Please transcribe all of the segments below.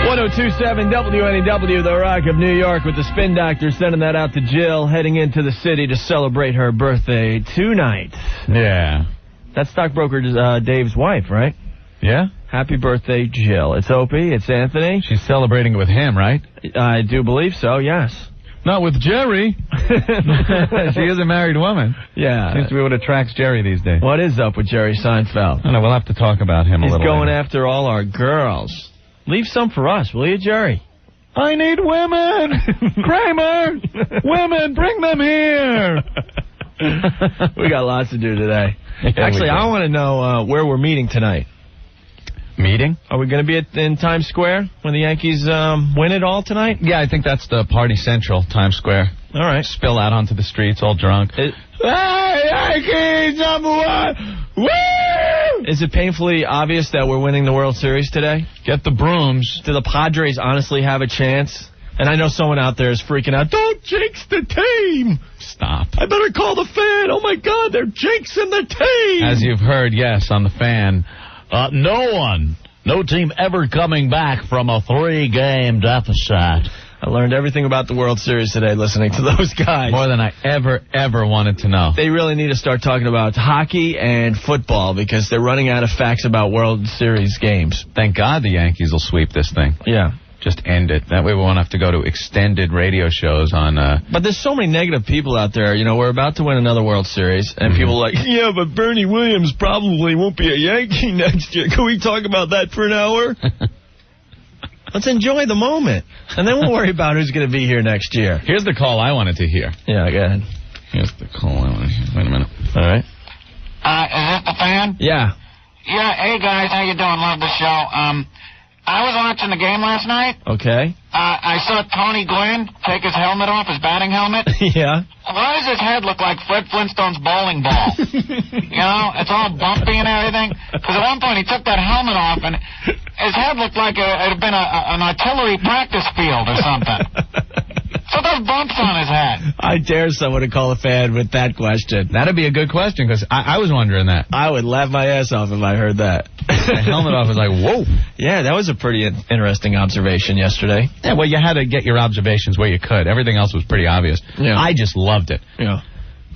1027 WNEW, the Rock of New York, with the Spin Doctor sending that out to Jill, heading into the city to celebrate her birthday tonight. Yeah. That's Stockbroker Dave's wife, right? Yeah? Happy birthday, Jill. It's Opie, it's Anthony. She's celebrating with him, right? I do believe so, yes. Not with Jerry. She is a married woman. Yeah. Seems to be what attracts Jerry these days. What is up with Jerry Seinfeld? I don't know, we'll have to talk about him a little He's going later. after all our girls. Leave some for us, will you, Jerry? I need women! Kramer! Women, bring them here! We got lots to do today. Yeah, Actually, I want to know where we're meeting tonight. Meeting? Are we going to be in Times Square when the Yankees win it all tonight? Yeah, I think that's the Party Central, Times Square. All right. Spill out onto the streets, all drunk. Hey, Yankees, number one! Woo! Is it painfully obvious that we're winning the World Series today? Get the brooms. Do the Padres honestly have a chance? And I know someone out there is freaking out. Don't jinx the team! Stop. I better call the fan. Oh, my God, they're jinxing the team! As you've heard, yes, on the fan. No team ever coming back from a 3-game deficit. I learned everything about the World Series today listening to those guys. More than I ever wanted to know. They really need to start talking about hockey and football because they're running out of facts about World Series games. Thank God the Yankees will sweep this thing. Yeah. Just end it. That way we won't have to go to extended radio shows on... But there's so many negative people out there. You know, we're about to win another World Series, and people are like, yeah, but Bernie Williams probably won't be a Yankee next year. Can we talk about that for an hour? Let's enjoy the moment, and then we'll worry about who's going to be here next year. Here's the call I wanted to hear. Yeah, go ahead. Here's the call I wanted to hear. Wait a minute. All right. Is this the fan? Yeah. Yeah, hey guys, how you doing? Love the show. I was watching the game last night. Okay. I saw Tony Gwynn take his helmet off, his batting helmet. Yeah. Why does his head look like Fred Flintstone's bowling ball? You know, it's all bumpy and everything. Because at one point he took that helmet off and his head looked like it had been an artillery practice field or something. So those bumps on his head. I dare someone to call a fan with that question. That'd be a good question, because I was wondering that. I would laugh my ass off if I heard that. The helmet off was like, whoa. Yeah, that was a pretty interesting observation yesterday. Yeah, well, you had to get your observations where you could. Everything else was pretty obvious. Yeah. I just loved it. Yeah.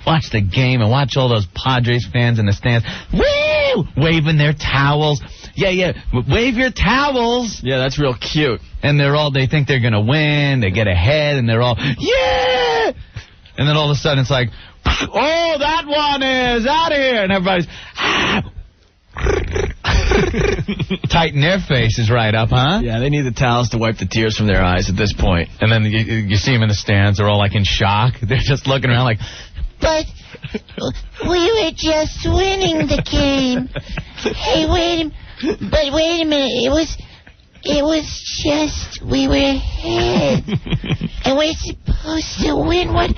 Watch the game and watch all those Padres fans in the stands. Woo! Waving their towels. Yeah. Wave your towels. Yeah, that's real cute. And they think they're going to win. They get ahead, and they're all, yeah! And then all of a sudden it's like, oh, that one is out of here. And everybody's, tighten their faces right up, huh? Yeah, they need the towels to wipe the tears from their eyes at this point. And then you see them in the stands. They're all like in shock. They're just looking around like, but we were just winning the game. Hey, wait a minute. It was just we were ahead, and we're supposed to win. What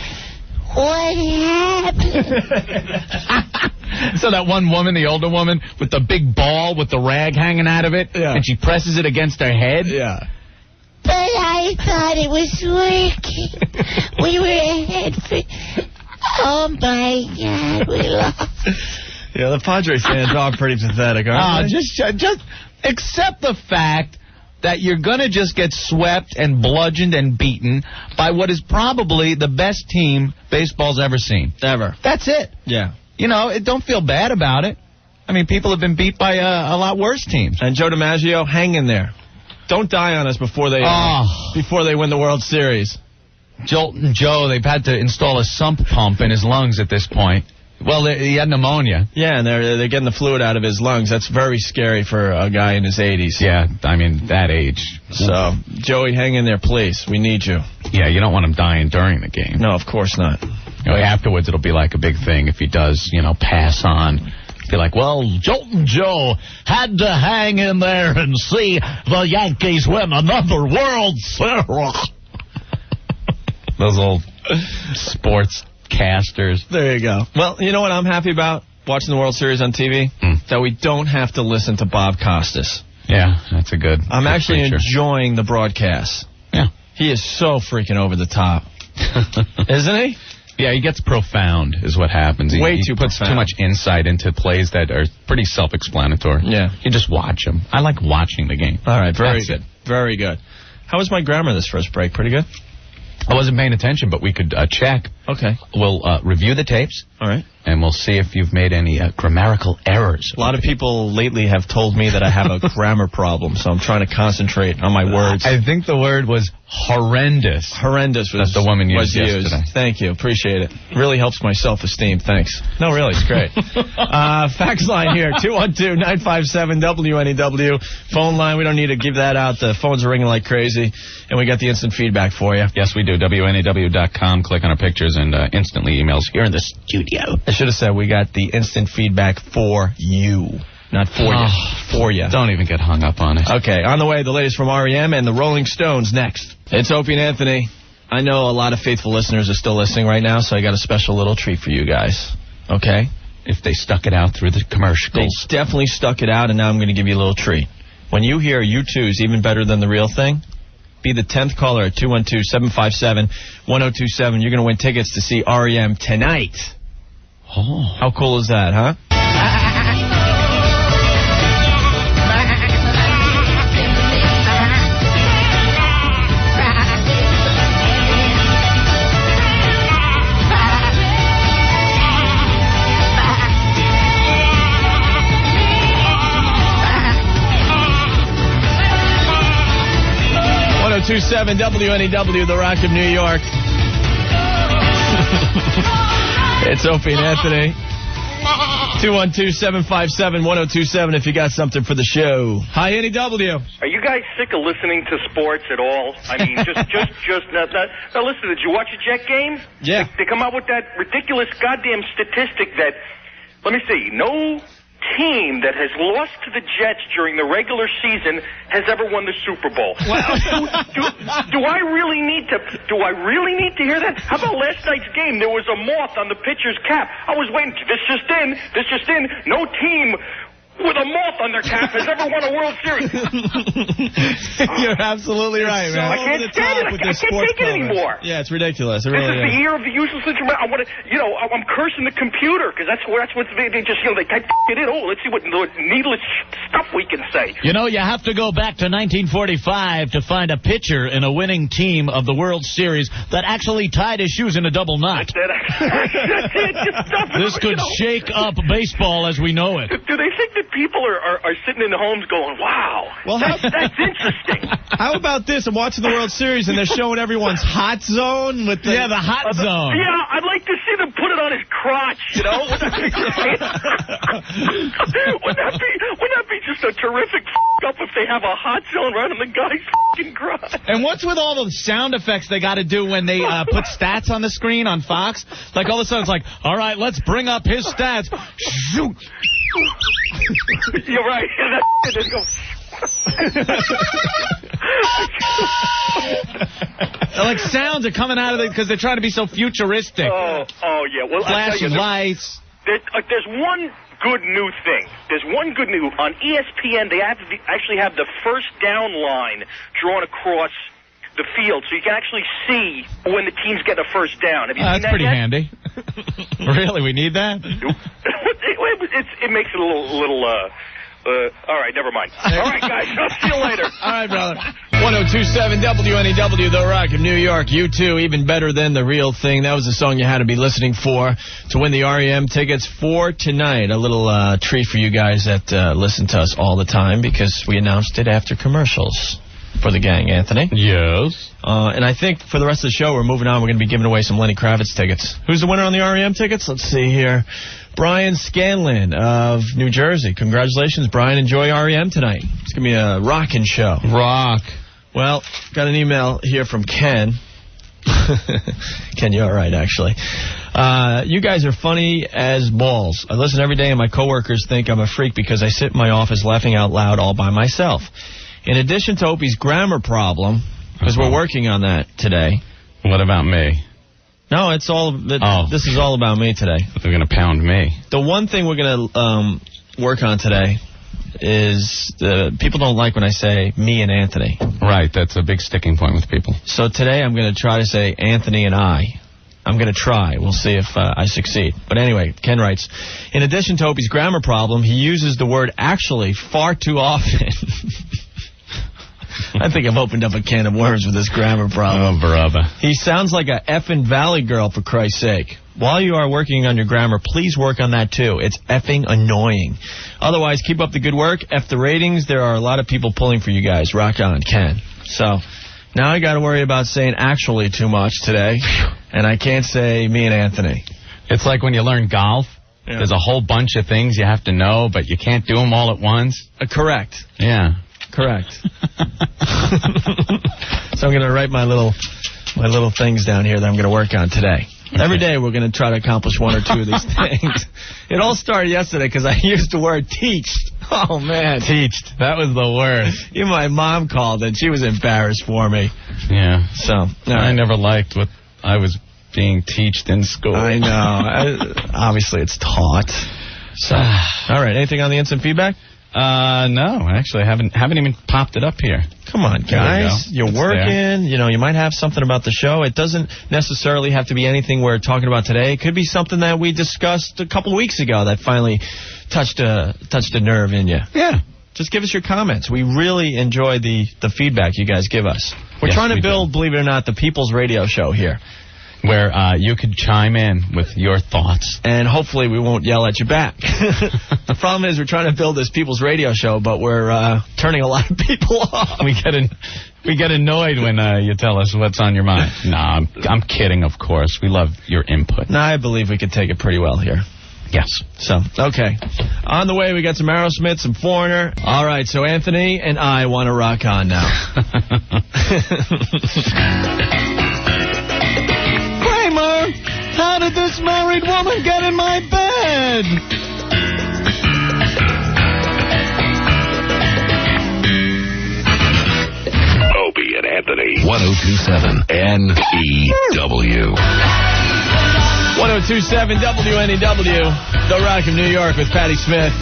happened? So that one woman, the older woman, with the big ball with the rag hanging out of it, and she presses it against her head. Yeah. But I thought it was working. We were ahead. Oh my God, we lost. Yeah, the Padres fans are pretty pathetic, aren't they? Just accept the fact that you're going to just get swept and bludgeoned and beaten by what is probably the best team baseball's ever seen. Ever. That's it. Yeah. You know, don't feel bad about it. I mean, people have been beat by a lot worse teams. And Joe DiMaggio, hang in there. Don't die on us before they win the World Series. Joltin' Joe, they've had to install a sump pump in his lungs at this point. Well, he had pneumonia. Yeah, and they're getting the fluid out of his lungs. That's very scary for a guy in his 80s. Yeah, I mean, that age. So, Joey, hang in there, please. We need you. Yeah, you don't want him dying during the game. No, of course not. You know, afterwards, it'll be like a big thing if he does, pass on. Be like, well, Joltin' Joe had to hang in there and see the Yankees win another World Series. Those old sports casters. There you go. Well, you know what I'm happy about watching the World Series on TV? That we don't have to listen to Bob Costas. Yeah, that's a good I'm actually feature. enjoying the broadcast. Yeah. He is so freaking over the top. Isn't he? Yeah, he gets profound is what happens. He puts profound. too much insight into plays that are pretty self-explanatory. Yeah. You just watch them. I like watching the game. All right, That's it. Very good. How was my grammar this first break? Pretty good? I wasn't paying attention, but we could check. Okay. We'll review the tapes. All right. And we'll see if you've made any grammatical errors. A lot of people lately have told me that I have a grammar problem, so I'm trying to concentrate on my words. I think the word was horrendous. Horrendous was the woman used yesterday. Thank you. Appreciate it. Really helps my self-esteem. Thanks. No, really, it's great. Fax line here, 212-957-WNEW. Phone line, we don't need to give that out. The phones are ringing like crazy, and we got the instant feedback for you. Yes, we do. WNEW.com. Click on our pictures and instantly emails here in the studio. I should have said we got the instant feedback for you. Not for you. For you. Don't even get hung up on it. Okay, on the way, the latest from R.E.M. and the Rolling Stones next. It's Opie and Anthony. I know a lot of faithful listeners are still listening right now, so I got a special little treat for you guys. Okay? If they stuck it out through the commercials. They definitely stuck it out, and now I'm going to give you a little treat. When you hear U2's Even Better Than the Real Thing, be the 10th caller at 212-757-1027. You're going to win tickets to see R.E.M. tonight. Oh. How cool is that, huh? 1027 WNEW, The Rock of New York. It's Opie and Anthony. 212-757-1027 if you got something for the show. Hi, NEW. Are you guys sick of listening to sports at all? I mean, now listen, did you watch a Jet game? Yeah. They come out with that ridiculous goddamn statistic that, let me see, no team that has lost to the Jets during the regular season has ever won the Super Bowl. Do I really need to hear that? How about last night's game? There was a moth on the pitcher's cap. I was waiting. This just in. No team with a moth on their cap has ever won a World Series. You're absolutely right, man. I can't stand it. I can't take it anymore. Yeah, it's ridiculous. It This really is the year of the useless instrument. I want to, I'm cursing the computer because that's what's they just, they type it in. Oh, let's see what needless stuff we can say. You have to go back to 1945 to find a pitcher in a winning team of the World Series that actually tied his shoes in a double knot. This could shake up baseball as we know it. Do they think that people are sitting in homes going, wow, well, that's interesting? How about this? I'm watching the World Series, and they're showing everyone's hot zone with the hot zone. Yeah, I'd like to see them put it on his crotch, Wouldn't that be great? Wouldn't that be just a terrific up if they have a hot zone right on the guy's crotch? And what's with all the sound effects they got to do when they put stats on the screen on Fox? Like all of a sudden it's like, all right, let's bring up his stats. Shoot. You're right. Just go. Like sounds are coming out of it because they're trying to be so futuristic. Oh yeah. Well, flashing lights. There's one good new thing. There's one good new on ESPN. They actually have the first down line drawn across the field, so you can actually see when the teams get a first down. Have you seen that? That's pretty yet? handy. Really, we need that. It makes it a little. All right, never mind. All right, guys, I'll see you later. All right, brother. 1027 WNEW, The Rock of New York. U2, Even Better Than the Real Thing. That was the song you had to be listening for to win the R.E.M. tickets for tonight. A little treat for you guys that listen to us all the time because we announced it after commercials. For the gang, Anthony. Yes. And I think for the rest of the show, we're moving on. We're going to be giving away some Lenny Kravitz tickets. Who's the winner on the R.E.M. tickets? Let's see here. Brian Scanlon of New Jersey. Congratulations, Brian. Enjoy R.E.M. tonight. It's going to be a rockin' show. Rock. Well, got an email here from Ken. Ken, you're all right, actually. You guys are funny as balls. I listen every day, and my coworkers think I'm a freak because I sit in my office laughing out loud all by myself. In addition to Opie's grammar problem, because we're working on that today. What about me? No, it's all. This is all about me today. They're going to pound me. The one thing we're going to work on today is people don't like when I say me and Anthony. Right, that's a big sticking point with people. So today I'm going to try to say Anthony and I. I'm going to try. We'll see if I succeed. But anyway, Ken writes, in addition to Opie's grammar problem, he uses the word actually far too often. I think I've opened up a can of worms with this grammar problem. Oh, brother. He sounds like a effing Valley girl, for Christ's sake. While you are working on your grammar, please work on that, too. It's effing annoying. Otherwise, keep up the good work. F the ratings. There are a lot of people pulling for you guys. Rock on, Ken. So, now I got to worry about saying actually too much today. And I can't say me and Anthony. It's like when you learn golf. Yeah. There's a whole bunch of things you have to know, but you can't do them all at once. Correct. Yeah. Correct. So I'm going to write my little things down here that I'm going to work on today. Okay. Every day we're going to try to accomplish one or two of these things. It all started yesterday because I used the word teached. Oh, man. Teached. That was the word. Even my mom called and she was embarrassed for me. Yeah. So I never liked what I was being teached in school. I know. Obviously, it's taught. So, all right. Anything on the instant feedback? No, actually, I haven't even popped it up here. Come on, guys. You're working. You know, you might have something about the show. It doesn't necessarily have to be anything we're talking about today. It could be something that we discussed a couple of weeks ago that finally touched a nerve in you. Yeah. Just give us your comments. We really enjoy the feedback you guys give us. We're trying to build, believe it or not, the People's Radio Show here. Where you could chime in with your thoughts. And hopefully we won't yell at you back. The problem is we're trying to build this People's Radio Show, but we're turning a lot of people off. We get annoyed when you tell us what's on your mind. Nah, I'm kidding, of course. We love your input. No, I believe we could take it pretty well here. Yes. So, okay. On the way, we got some Aerosmith, some Foreigner. All right, so Anthony and I want to rock on now. Kramer, how did this married woman get in my bed? Opie and Anthony. 102.7 NEW. 102.7 WNEW, The Rock of New York with Patti Smith.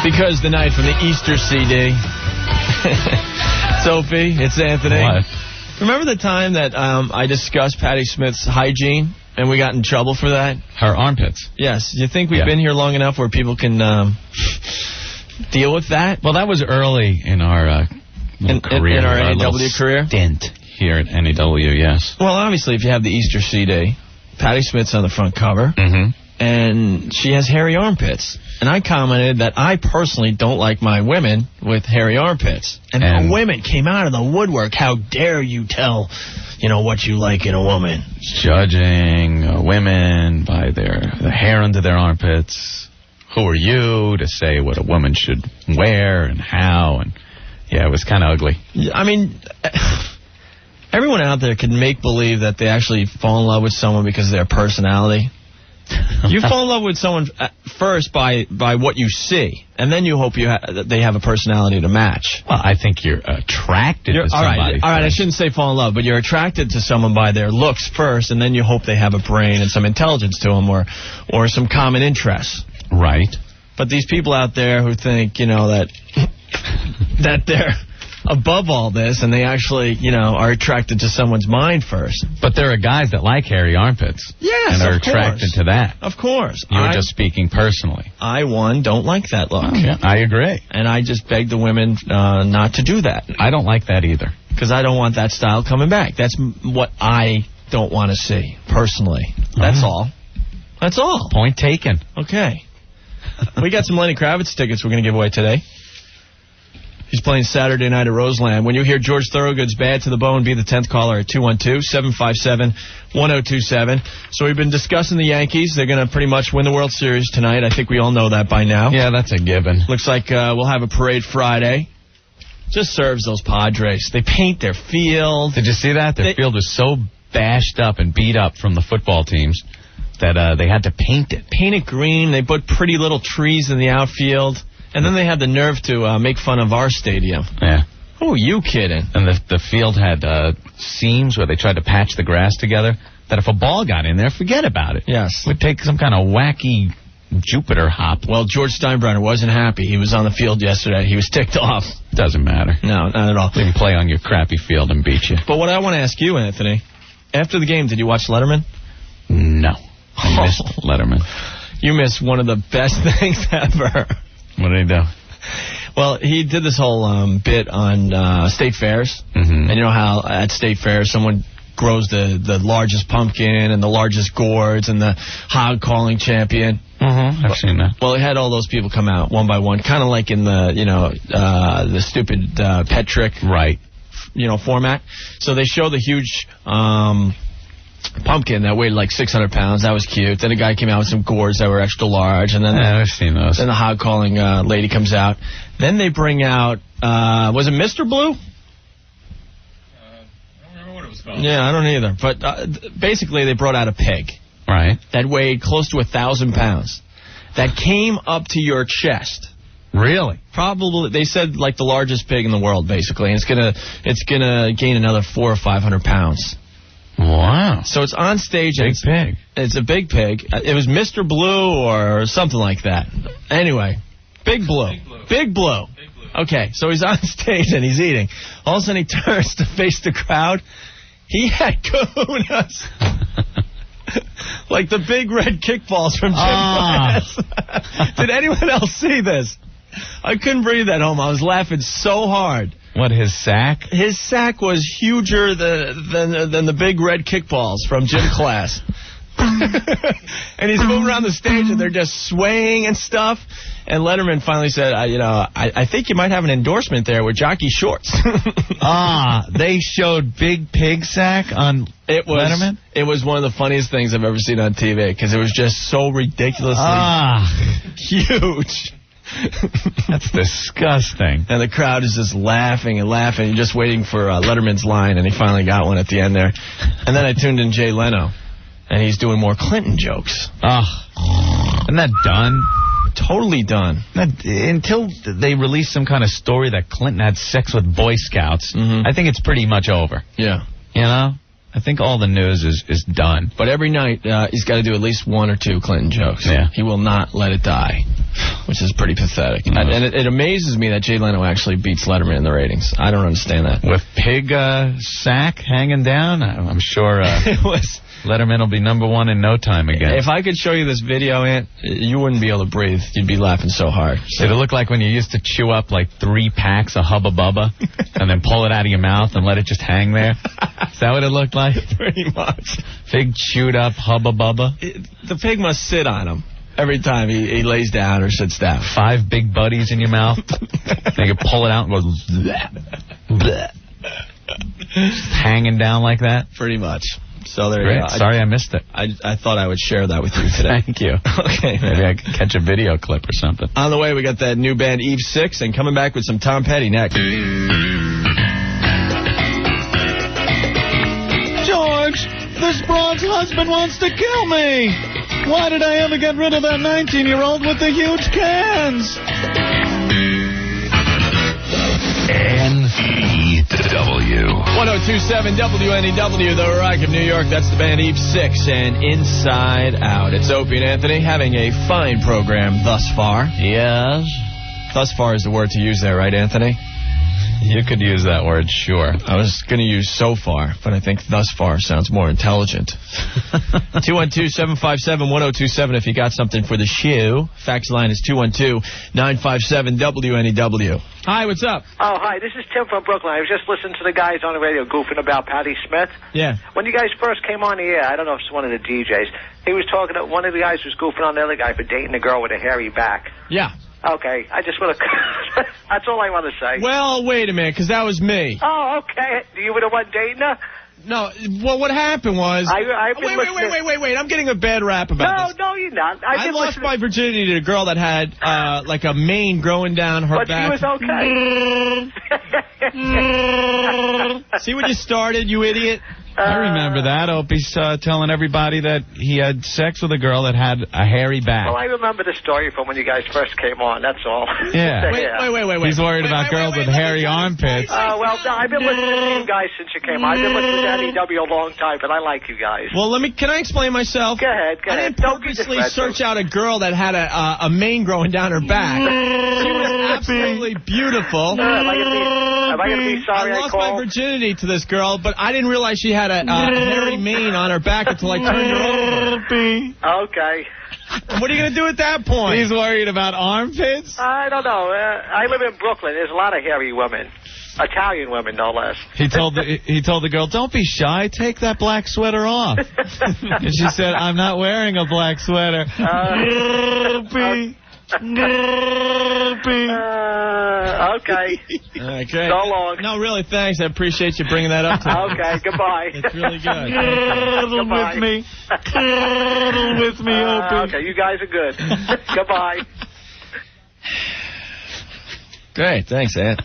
Because the night from the Easter CD. It's Opie. It's Anthony. What? Remember the time that I discussed Patti Smith's hygiene and we got in trouble for that? Her armpits. Yes. You think we've been here long enough where people can deal with that? Well, that was early in our career. In our NEW career? Stint here at NEW, yes. Well, obviously, if you have the Easter CD, Patti Smith's on the front cover, and she has hairy armpits. And I commented that I personally don't like my women with hairy armpits. And the women came out of the woodwork. How dare you tell, what you like in a woman? Judging women by the hair under their armpits. Who are you to say what a woman should wear and how? And yeah, it was kind of ugly. I mean, everyone out there can make believe that they actually fall in love with someone because of their personality. You fall in love with someone first by what you see, and then you hope they have a personality to match. Well, I think you're attracted to somebody. All right, I shouldn't say fall in love, but you're attracted to someone by their looks first, and then you hope they have a brain and some intelligence to them or some common interests. Right. But these people out there who think, that they're above all this, and they actually, are attracted to someone's mind first. But there are guys that like hairy armpits. Yes, and are attracted to that. Of course. You're just speaking personally. I don't like that look. Yeah, I agree. And I just beg the women not to do that. I don't like that either. Because I don't want that style coming back. That's what I don't want to see, personally. That's all. That's all. Point taken. Okay. We got some Lenny Kravitz tickets we're going to give away today. He's playing Saturday night at Roseland. When you hear George Thorogood's Bad to the Bone, be the 10th caller at 212-757-1027. So we've been discussing the Yankees. They're going to pretty much win the World Series tonight. I think we all know that by now. Yeah, that's a given. Looks like we'll have a parade Friday. Just serves those Padres. They paint their field. Did you see that? Their field was so bashed up and beat up from the football teams that they had to paint it. Paint it green. They put pretty little trees in the outfield. And then they had the nerve to make fun of our stadium. Yeah. Who are you kidding? And the field had seams where they tried to patch the grass together, that if a ball got in there, forget about it. Yes. It would take some kind of wacky Jupiter hop. Well, George Steinbrenner wasn't happy. He was on the field yesterday. He was ticked off. Doesn't matter. No, not at all. They can play on your crappy field and beat you. But what I want to ask you, Anthony, after the game, did you watch Letterman? No. I missed Letterman. You missed one of the best things ever. What did he do? Well, he did this whole bit on state fairs. Mm-hmm. And you know how at state fairs someone grows the largest pumpkin and the largest gourds and the hog calling champion. Mm-hmm. I've seen that. Well, he had all those people come out one by one, kind of like in the stupid pet trick, right? Format. So they show the huge pumpkin that weighed like 600 pounds. That was cute. Then a guy came out with some gourds that were extra large, and then I've seen those. Then the hog calling lady comes out. Then they bring out was it Mr. Blue? Yeah, I don't either. But basically, they brought out a pig. Right. That weighed close to 1,000 pounds. That came up to your chest. Really? Probably. They said like the largest pig in the world, basically. And it's gonna gain another 400 or 500 pounds. Wow. So it's on stage. Big pig. It's a big pig. It was Mr. Blue or something like that. Anyway, Big Blue. Big Blue. Okay, so he's on stage and he's eating. All of a sudden he turns to face the crowd. He had kahunas. Like the big red kickballs from Jim Class. Did anyone else see this? I couldn't breathe at home. I was laughing so hard. What, his sack? His sack was huger than the big red kickballs from Gym Class. And he's moving around the stage and they're just swaying and stuff. And Letterman finally said, I think you might have an endorsement there with jockey shorts. They showed Big Pig Sack on Letterman? It was one of the funniest things I've ever seen on TV because it was just so ridiculously huge. That's disgusting. And the crowd is just laughing and laughing, just waiting for Letterman's line, and he finally got one at the end there. And then I tuned in Jay Leno, and he's doing more Clinton jokes. Isn't that done? Totally done. Until they release some kind of story that Clinton had sex with Boy Scouts, I think it's pretty much over. Yeah. I think all the news is done. But every night, he's got to do at least one or two Clinton jokes. Yeah. He will not let it die, which is pretty pathetic. And it amazes me that Jay Leno actually beats Letterman in the ratings. I don't understand that. With Pig Sack hanging down, I'm sure it was... Letterman will be number one in no time again. If I could show you this video, Ant, you wouldn't be able to breathe. You'd be laughing so hard. Did it look like when you used to chew up like 3 packs of Hubba Bubba and then pull it out of your mouth and let it just hang there? Is that what it looked like? Pretty much. Big chewed up Hubba Bubba? The pig must sit on him every time he lays down or sits down. 5 big buddies in your mouth. Then you can pull it out and go bleh, bleh. Just hanging down like that? Pretty much. So there Great. you go. Sorry I missed it. I thought I would share that with you today. Thank you. Okay. Maybe I could catch a video clip or something. On the way, we got that new band Eve 6 and coming back with some Tom Petty next. George, this broad's husband wants to kill me. Why did I ever get rid of that 19-year-old with the huge cans? WNEW. 1027 WNEW, the Rock of New York. That's the band Eve 6 and Inside Out. It's Opie and Anthony having a fine program thus far. Yes. Thus far is the word to use there, right, Anthony? You could use that word, sure. I was going to use so far, but I think thus far sounds more intelligent. 212-757-1027 if you got something for the shoe. Fax line is 212-957-WNEW. Hi, what's up? Oh, hi, this is Tim from Brooklyn. I was just listening to the guys on the radio goofing about Patti Smith. Yeah. When you guys first came on the air, I don't know if it's one of the DJs, he was talking to one of the guys was goofing on the other guy for dating a girl with a hairy back. Yeah. Okay, I just want to... That's all I want to say. Well, wait a minute, because that was me. Oh, okay. You were the one dating her? No, well, what happened was... Wait, I'm getting a bad rap about this. No, you're not. I lost my virginity to a girl that had, like a mane growing down her back. But she was okay. See what you started, you idiot? I remember that. Opie's telling everybody that he had sex with a girl that had a hairy back. Well, I remember the story from when you guys first came on, that's all. Yeah. Wait. He's worried about girls with hairy armpits. Well, no, I've been listening to you guys since you came on. I've been listening to WNEW a long time, but I like you guys. Well, can I explain myself? Go ahead. I didn't purposely search out a girl that had a mane growing down her back. She was absolutely beautiful. Am I going to be sorry I lost my virginity to this girl, but I didn't realize she had a hairy mane on her back until I turned her over. Okay. What are you going to do at that point? He's worried about armpits? I don't know. I live in Brooklyn. There's a lot of hairy women. Italian women, no less. He told the girl, don't be shy. Take that black sweater off. And she said, I'm not wearing a black sweater. Okay. Okay. So long. No, really, thanks. I appreciate you bringing that up to me. Okay, goodbye. It's really good. Cuddle with me. Cuddle with me, Opie. Okay, you guys are good. Goodbye. Great, thanks, Ed.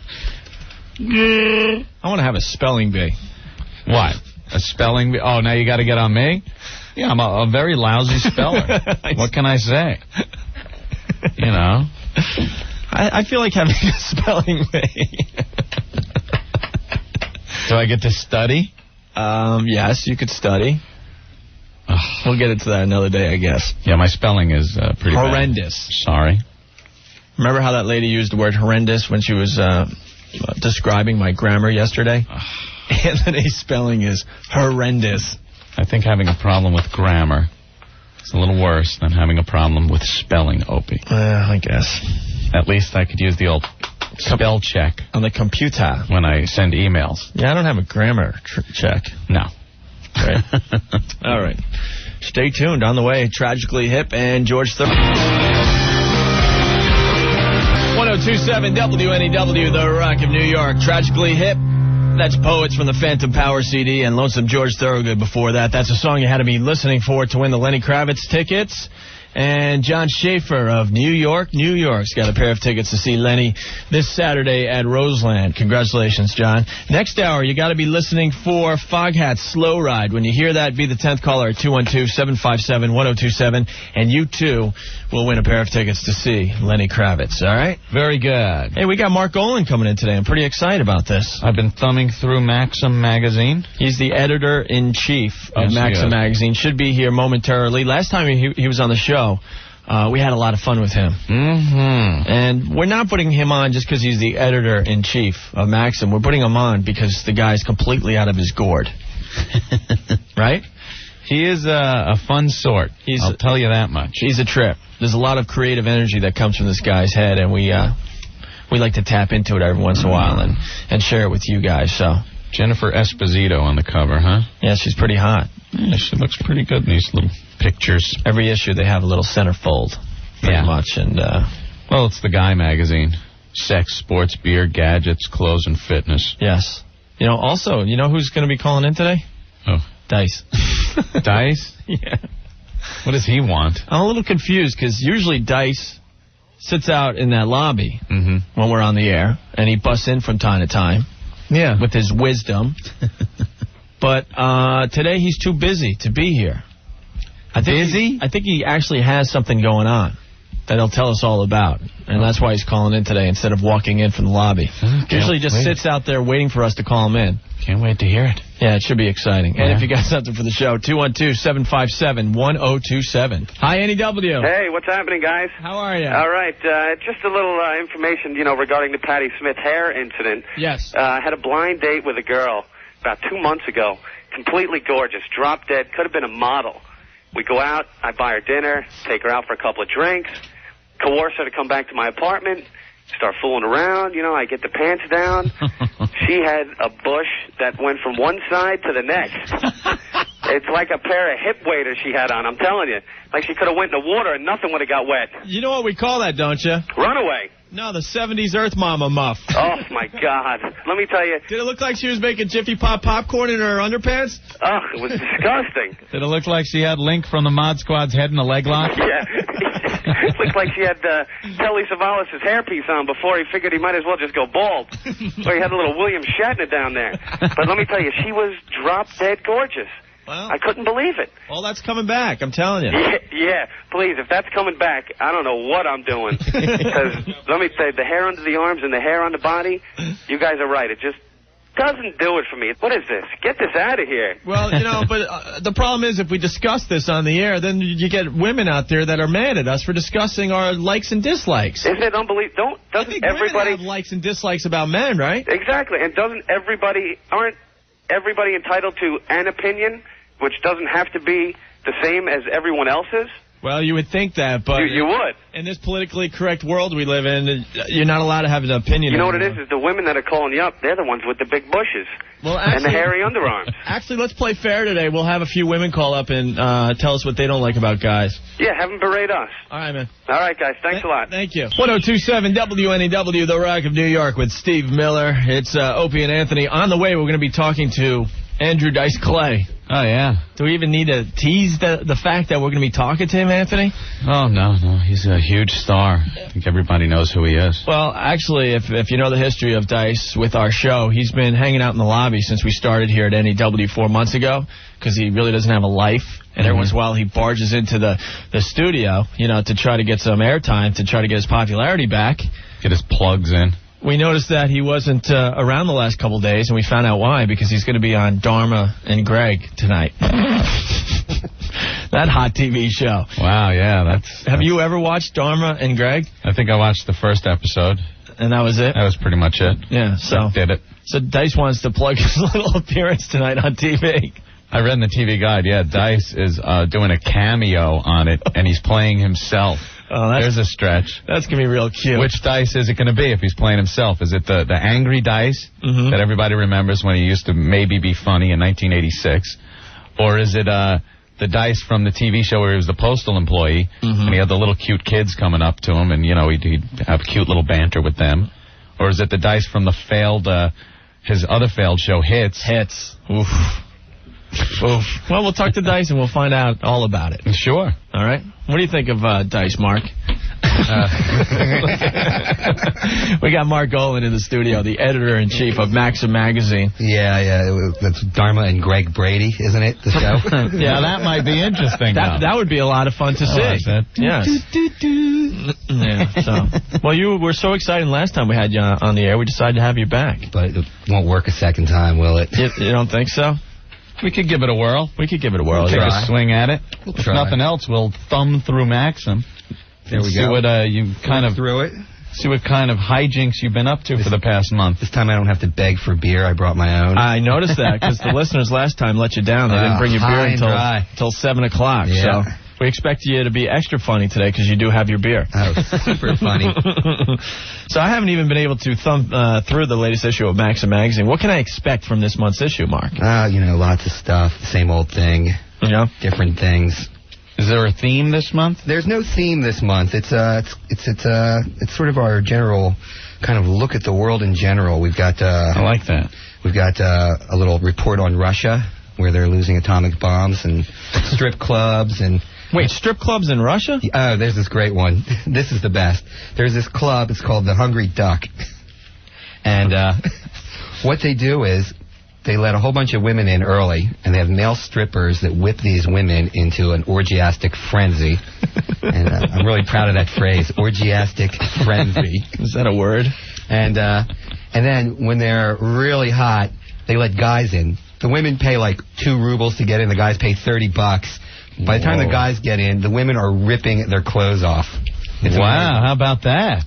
I want to have a spelling bee. What? A spelling bee? Oh, now you got to get on me? Yeah, I'm a very lousy speller. What can I say? You know? I feel like having a spelling bee. Do I get to study? Yes, you could study. We'll get into that another day, I guess. Yeah, my spelling is pretty horrendous. Bad. Sorry. Remember how that lady used the word horrendous when she was describing my grammar yesterday? Anthony's spelling is horrendous. I think having a problem with grammar is a little worse than having a problem with spelling, Opie. I guess. At least I could use the old spell check on the computer when I send emails. Yeah, I don't have a grammar check. No. Right. All right. Stay tuned. On the way, Tragically Hip and George Thorogood. 1027 WNEW, The Rock of New York. Tragically Hip. That's Poets from the Phantom Power CD and Lonesome George Thorogood before that. That's a song you had to be listening for to win the Lenny Kravitz tickets. And John Schaefer of New York's got a pair of tickets to see Lenny this Saturday at Roseland. Congratulations, John. Next hour, you got to be listening for Foghat's Slow Ride. When you hear that, be the 10th caller at 212-757-1027, and you, too, will win a pair of tickets to see Lenny Kravitz, all right? Very good. Hey, we got Mark Olin coming in today. I'm pretty excited about this. I've been thumbing through Maxim magazine. He's the editor-in-chief of Maxim magazine. Should be here momentarily. Last time he was on the show, we had a lot of fun with him. Mm-hmm. And we're not putting him on just because he's the editor-in-chief of Maxim. We're putting him on because the guy's completely out of his gourd. Right? He is a fun sort. I'll tell you that much. He's a trip. There's a lot of creative energy that comes from this guy's head, and we like to tap into it every once in a while and share it with you guys. So Jennifer Esposito on the cover, huh? Yeah, she's pretty hot. Yeah, she looks pretty good in these little pictures. Every issue they have a little centerfold, pretty much. And well, it's the Guy magazine. Sex, sports, beer, gadgets, clothes, and fitness. Yes. Also, who's going to be calling in today? Oh. Dice. Dice? Yeah. What does he want? I'm a little confused because usually Dice sits out in that lobby when we're on the air, and he busts in from time to time. Yeah. With his wisdom. But today he's too busy to be here. I think he actually has something going on that he'll tell us all about. And that's why he's calling in today instead of walking in from the lobby. Usually just sits out there waiting for us to call him in. Can't wait to hear it. Yeah, it should be exciting. Yeah. And if you got something for the show, 212-757-1027. Hi, NEW. Hey, what's happening, guys? How are you? All right. Just a little information, regarding the Patti Smith hair incident. Yes. I had a blind date with a girl about 2 months ago. Completely gorgeous. Drop dead. Could have been a model. We go out. I buy her dinner. Take her out for a couple of drinks. Coerce her to come back to my apartment. Start fooling around. I get the pants down. She had a bush that went from one side to the next. It's like a pair of hip waders she had on, I'm telling you. Like she could have went in the water and nothing would have got wet. You know what we call that, don't you? Runaway. No, the 70s Earth Mama muff. Oh, my God. Let me tell you. Did it look like she was making Jiffy Pop popcorn in her underpants? Oh, it was disgusting. Did it look like she had Link from the Mod Squad's head in a leg lock? Yeah. It looked like she had Telly Savalas' hairpiece on before he figured he might as well just go bald. So he had a little William Shatner down there. But let me tell you, she was drop-dead gorgeous. Well, I couldn't believe it. Well, that's coming back, I'm telling you. Yeah, please, if that's coming back, I don't know what I'm doing. Because, let me say, the hair under the arms and the hair on the body, you guys are right. It just doesn't do it for me. What is this? Get this out of here. Well, but the problem is if we discuss this on the air, then you get women out there that are mad at us for discussing our likes and dislikes. Isn't it unbelievable? Doesn't everybody have likes and dislikes about men, right? Exactly. And aren't everybody entitled to an opinion, which doesn't have to be the same as everyone else's? Well, you would think that, but You would. in this politically correct world we live in, you're not allowed to have an opinion. You know what it anymore. is the women that are calling you up, they're the ones with the big bushes Well, and the hairy underarms. Actually, let's play fair today. We'll have a few women call up and tell us what they don't like about guys. Yeah, have them berate us. All right, man. All right, guys. Thanks a lot. Thank you. 1027 WNEW, The Rock of New York with Steve Miller. It's Opie and Anthony. On the way, we're going to be talking to Andrew Dice Clay. Oh, yeah. Do we even need to tease the fact that we're going to be talking to him, Anthony? Oh, no. He's a huge star. I think everybody knows who he is. Well, actually, if you know the history of Dice with our show, he's been hanging out in the lobby since we started here at NEW 4 months ago because he really doesn't have a life. And every once in a while he barges into the studio, to try to get some airtime, to try to get his popularity back. Get his plugs in. We noticed that he wasn't around the last couple days, and we found out why, because he's going to be on Dharma and Greg tonight. That hot TV show. Wow, yeah. Have you ever watched Dharma and Greg? I think I watched the first episode. And that was it? That was pretty much it. Yeah, so. Did it. So Dice wants to plug his little appearance tonight on TV. I read in the TV guide, yeah, Dice is doing a cameo on it, and he's playing himself. Oh, there's a stretch. That's going to be real cute. Which Dice is it going to be if he's playing himself? Is it the angry Dice that everybody remembers when he used to maybe be funny in 1986? Or is it the Dice from the TV show where he was the postal employee and he had the little cute kids coming up to him and, he'd have cute little banter with them? Or is it the Dice from the his other failed show, Hits? Hits. Oof. Oof. Well, we'll talk to Dice and we'll find out all about it. Sure. All right. What do you think of Dice, Mark? We got Mark Golan in the studio, the editor-in-chief of Maxim magazine. Yeah. That's Dharma and Greg Brady, isn't it, the show? Yeah, that might be interesting. That would be a lot of fun to see. Yes. Yeah. So, well, were so excited last time we had you on the air. We decided to have you back. But it won't work a second time, will it? You don't think so? We could give it a whirl. Take a swing at it. If nothing else, we'll thumb through Maxim. There we go. See what you kind of through it. See what kind of hijinks you've been up to for the past month. This time I don't have to beg for beer. I brought my own. I noticed that because the listeners last time let you down. They didn't bring you beer until 7 o'clock. Yeah. So we expect you to be extra funny today because you do have your beer. Oh, super funny. So I haven't even been able to thumb through the latest issue of Maxim magazine. What can I expect from this month's issue, Mark? Lots of stuff. Same old thing. Yeah. Different things. Is there a theme this month? There's no theme this month. It's sort of our general kind of look at the world in general. We've got I like that. We've got a little report on Russia where they're losing atomic bombs and strip clubs and. Wait, strip clubs in Russia? Oh, there's this great one. This is the best. There's this club. It's called the Hungry Duck. And what they do is they let a whole bunch of women in early, and they have male strippers that whip these women into an orgiastic frenzy. And I'm really proud of that phrase, orgiastic frenzy. Is that a word? And then when they're really hot, they let guys in. The women pay like 2 rubles to get in. The guys pay $30. By the time the guys get in, the women are ripping their clothes off. It's wow, amazing. How about that?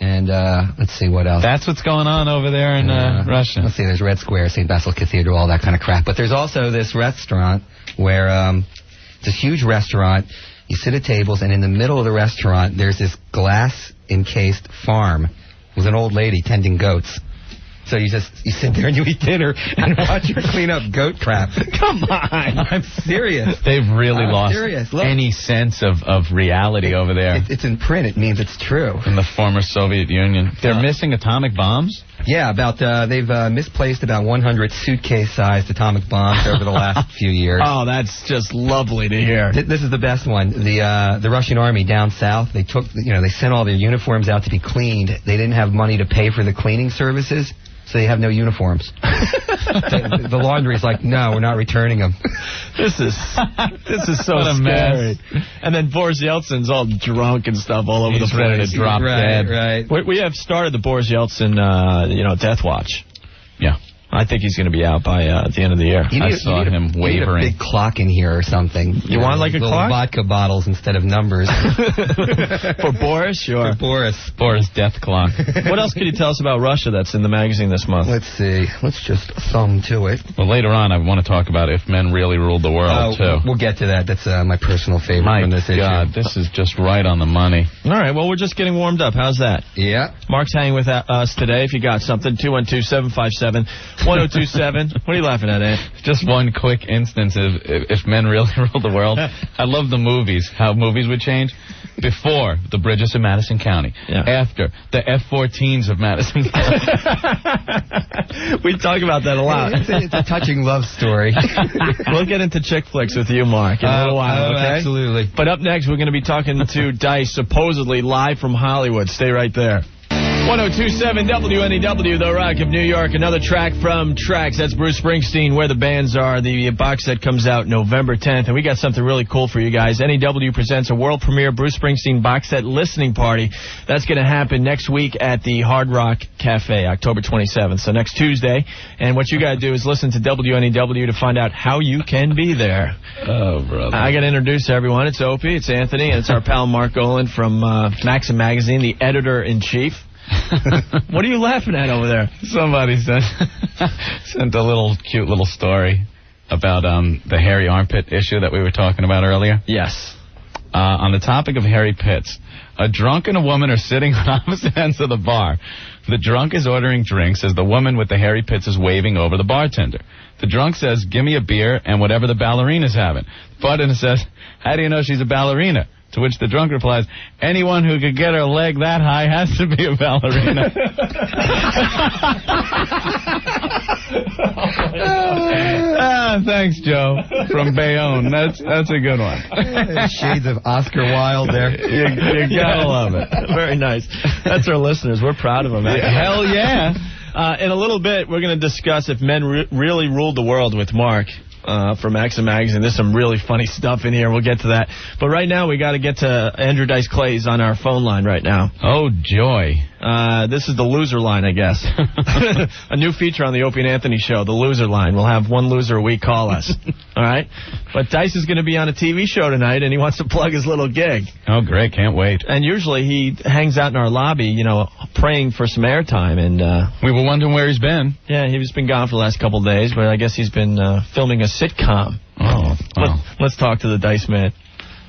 And let's see what else. That's what's going on over there in Russia. Let's see, there's Red Square, St. Basil Cathedral, all that kind of crap. But there's also this restaurant where it's a huge restaurant. You sit at tables, and in the middle of the restaurant, there's this glass-encased farm with an old lady tending goats. So you sit there and you eat dinner and watch her clean up goat crap. Come on. I'm serious. They've really lost Look, any sense of reality over there. It's in print. It means it's true. In the former Soviet Union. They're missing atomic bombs? Yeah, they've misplaced about 100 suitcase-sized atomic bombs over the last few years. Oh, that's just lovely to hear. This is the best one. The Russian army down south, they sent all their uniforms out to be cleaned. They didn't have money to pay for the cleaning services. So they have no uniforms. The laundry's like, no, we're not returning them. This is so scary. And then Boris Yeltsin's all drunk and stuff all over the place. Ready to drop dead. Right. We have started the Boris Yeltsin, death watch. Yeah. I think he's going to be out by the end of the year. I saw him wavering. You need a big clock in here or something. You want like a little clock? Vodka bottles instead of numbers. For Boris? Sure. For Boris. Boris death clock. What else could you tell us about Russia that's in the magazine this month? Let's see. Let's just thumb to it. Well, later on, I want to talk about if men really ruled the world, too. We'll get to that. That's my personal favorite from this issue. God, this is just right on the money. All right, well, we're just getting warmed up. How's that? Yeah. Mark's hanging with us today. If you got something, 212-757-1027. What are you laughing at, Ed? Just one quick instance of if men really ruled the world. I love the movies, how movies would change. Before, the bridges of Madison County. Yeah. After, the F-14s of Madison County. We talk about that a lot. It's a touching love story. We'll get into chick flicks with you, Mark, in a little while, okay? Absolutely. But up next, we're going to be talking to Dice, supposedly live from Hollywood. Stay right there. 1027 WNEW, The Rock of New York. Another track from Tracks. That's Bruce Springsteen, Where the Bands Are. The box set comes out November 10th. And we got something really cool for you guys. NEW presents a world premiere Bruce Springsteen box set listening party. That's going to happen next week at the Hard Rock Cafe, October 27th. So next Tuesday. And what you got to do is listen to WNEW to find out how you can be there. Oh, brother. I got to introduce everyone. It's Opie, it's Anthony, and it's our pal Mark Golan from Maxim magazine, the editor-in-chief. What are you laughing at over there? Somebody sent a cute little story about the hairy armpit issue that we were talking about earlier. Yes. On the topic of hairy pits, a drunk and a woman are sitting on opposite ends of the bar. The drunk is ordering drinks as the woman with the hairy pits is waving over the bartender. The drunk says, "Give me a beer and whatever the ballerina's having." The bartender says, "How do you know she's a ballerina?" To which the drunk replies, "Anyone who could get her leg that high has to be a ballerina." Thanks, Joe, from Bayonne. That's a good one. Shades of Oscar Wilde there. You gotta love it. Very nice. That's our listeners. We're proud of them. Hell yeah. In a little bit, we're going to discuss if men really ruled the world with Mark. From Maxim magazine. There's some really funny stuff in here. We'll get to that. But right now, we got to get to Andrew Dice Clay's on our phone line right now. Oh, joy. This is the loser line, I guess. A new feature on the Opie and Anthony show, the loser line. We'll have one loser a week call us. All right? But Dice is going to be on a TV show tonight, and he wants to plug his little gig. Oh, great. Can't wait. And usually he hangs out in our lobby, praying for some airtime. And we were wondering where he's been. Yeah, he's been gone for the last couple of days, but I guess he's been filming a sitcom. Oh. Let's talk to the Dice man.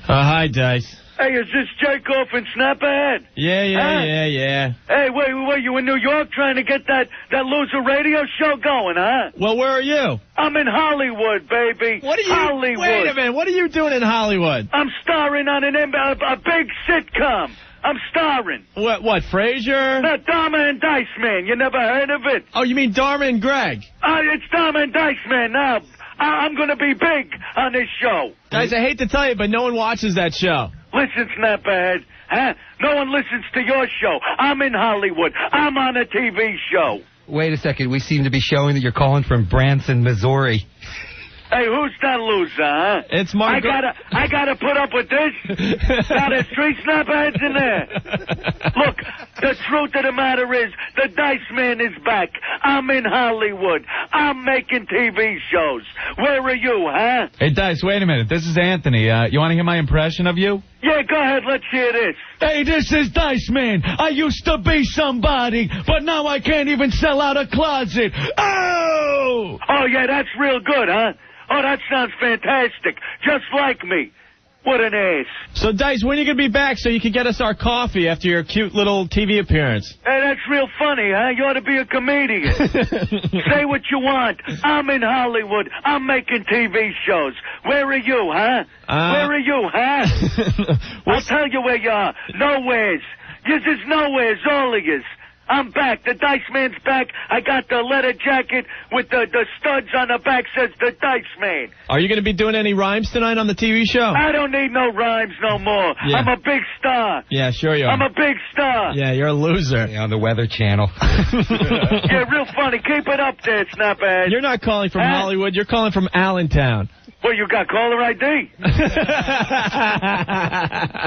Hi, Dice. Hey, is this jerk off and snap ahead? Yeah. Hey, wait, you in New York trying to get that loser radio show going, huh? Well, where are you? I'm in Hollywood, baby. Hollywood. Wait a minute, what are you doing in Hollywood? I'm starring on a big sitcom. I'm starring. What, Frasier? The Dharma and Dice Man. You never heard of it? Oh, you mean Dharma and Greg? It's Dharma and Dice Man now. I'm going to be big on this show. Guys, I hate to tell you, but no one watches that show. Listen, Snapperhead. Huh? No one listens to your show. I'm in Hollywood. I'm on a TV show. Wait a second. We seem to be showing that you're calling from Branson, Missouri. Hey, who's that loser, huh? It's Mark. I gotta put up with this? Now there's 3 snapperheads in there. Look, the truth of the matter is, the Dice Man is back. I'm in Hollywood. I'm making TV shows. Where are you, huh? Hey, Dice, wait a minute. This is Anthony. You want to hear my impression of you? Yeah, go ahead. Let's hear this. Hey, this is Dice Man. I used to be somebody, but now I can't even sell out a closet. Oh! Oh, yeah, that's real good, huh? Oh, that sounds fantastic. Just like me. What an ass. So, Dice, when are you going to be back so you can get us our coffee after your cute little TV appearance? Hey, that's real funny, huh? You ought to be a comedian. Say what you want. I'm in Hollywood. I'm making TV shows. Where are you, huh? Where are you, huh? I'll tell you where you are. Nowheres. You're just nowheres, all of yous. I'm back. The Dice Man's back. I got the leather jacket with the studs on the back says the Dice Man. Are you going to be doing any rhymes tonight on the TV show? I don't need no rhymes no more. Yeah. I'm a big star. Yeah, sure you are. I'm a big star. Yeah, you're a loser. Yeah, on the Weather Channel. Yeah, real funny. Keep it up there, Snaphead. You're not calling from Hollywood. You're calling from Allentown. Well, you got caller ID.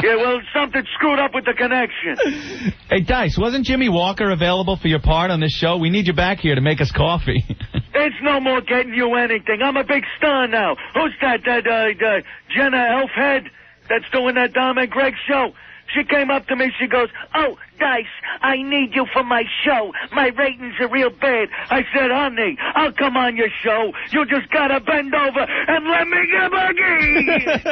Yeah, well, something screwed up with the connection. Hey, Dice, wasn't Jimmy Walker available for your part on this show? We need you back here to make us coffee. It's no more getting you anything. I'm a big star now. Who's that? Jenna Elfhead that's doing that Dom and Greg show. She came up to me. She goes, "Oh, Dice, I need you for my show. My ratings are real bad." I said, "Honey, I'll come on your show. You just gotta bend over and let me get boogie."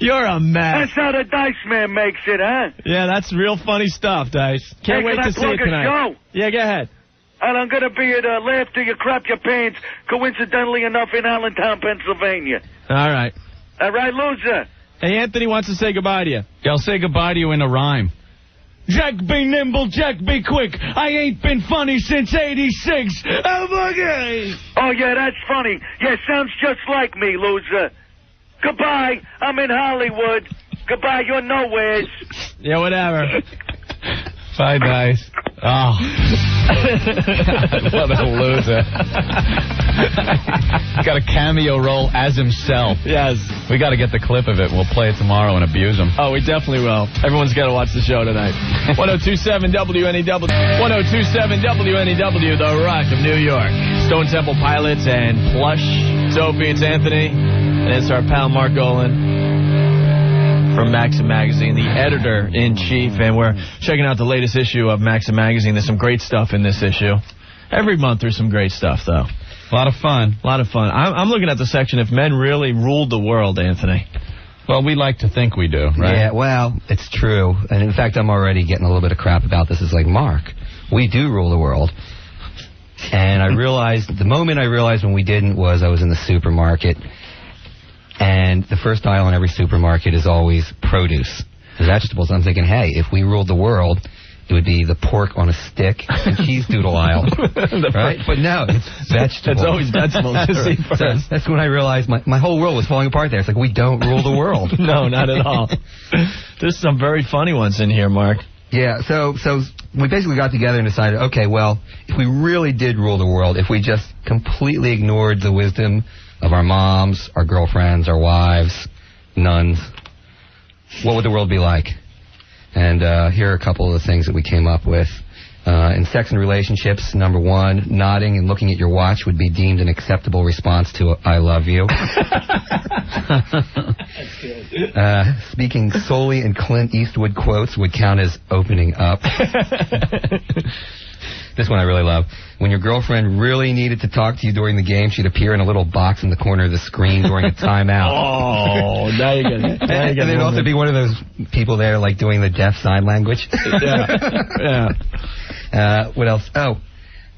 You're a mess. That's how the Dice man makes it, huh? Yeah, that's real funny stuff, Dice. Can't wait to see it tonight. Show? Yeah, go ahead. And I'm going to be at Laugh Till You Crap Your Pants, coincidentally enough, in Allentown, Pennsylvania. All right. All right, loser. Hey, Anthony wants to say goodbye to you. Yeah, I'll say goodbye to you in a rhyme. Jack be nimble, Jack be quick. I ain't been funny since '86. Oh, boogie! Oh, yeah, that's funny. Yeah, sounds just like me, loser. Goodbye. I'm in Hollywood. Goodbye, you're nowheres. Yeah, whatever. Bye, Dice. Oh. What a loser. Got a cameo role as himself. Yes. We got to get the clip of it. We'll play it tomorrow and abuse him. Oh, we definitely will. Everyone's got to watch the show tonight. 1027 WNEW. 1027 WNEW, The Rock of New York. Stone Temple Pilots and Plush. It's Opie, it's Anthony. And it's our pal Mark Golan from Maxim Magazine, the editor-in-chief, and we're checking out the latest issue of Maxim Magazine. There's some great stuff in this issue. Every month there's some great stuff, though. A lot of fun. A lot of fun. I'm looking at the section, If Men Really Ruled the World, Anthony. Well, we like to think we do, right? Yeah, well, it's true. And in fact, I'm already getting a little bit of crap about this. It's like, Mark, we do rule the world. And I realized, the moment I realized when we didn't was I was in the supermarket. And the first aisle in every supermarket is always produce, vegetables. I'm thinking, hey, if we ruled the world, it would be the pork on a stick and cheese doodle aisle, right? But no, it's vegetables. It's always vegetables. So that's when I realized my whole world was falling apart there. It's like, we don't rule the world. No, not at all. There's some very funny ones in here, Mark. Yeah, so we basically got together and decided, okay, well, if we really did rule the world, if we just completely ignored the wisdom of our moms, our girlfriends, our wives, nuns, what would the world be like? And here are a couple of the things that we came up with. In sex and relationships, number one, nodding and looking at your watch would be deemed an acceptable response to I love you. That's good. Speaking solely in Clint Eastwood quotes would count as opening up. This one I really love. When your girlfriend really needed to talk to you during the game, she'd appear in a little box in the corner of the screen during a timeout. Oh, now you get it. And there'd also be one of those people there, like, doing the deaf sign language. Yeah. What else? Oh,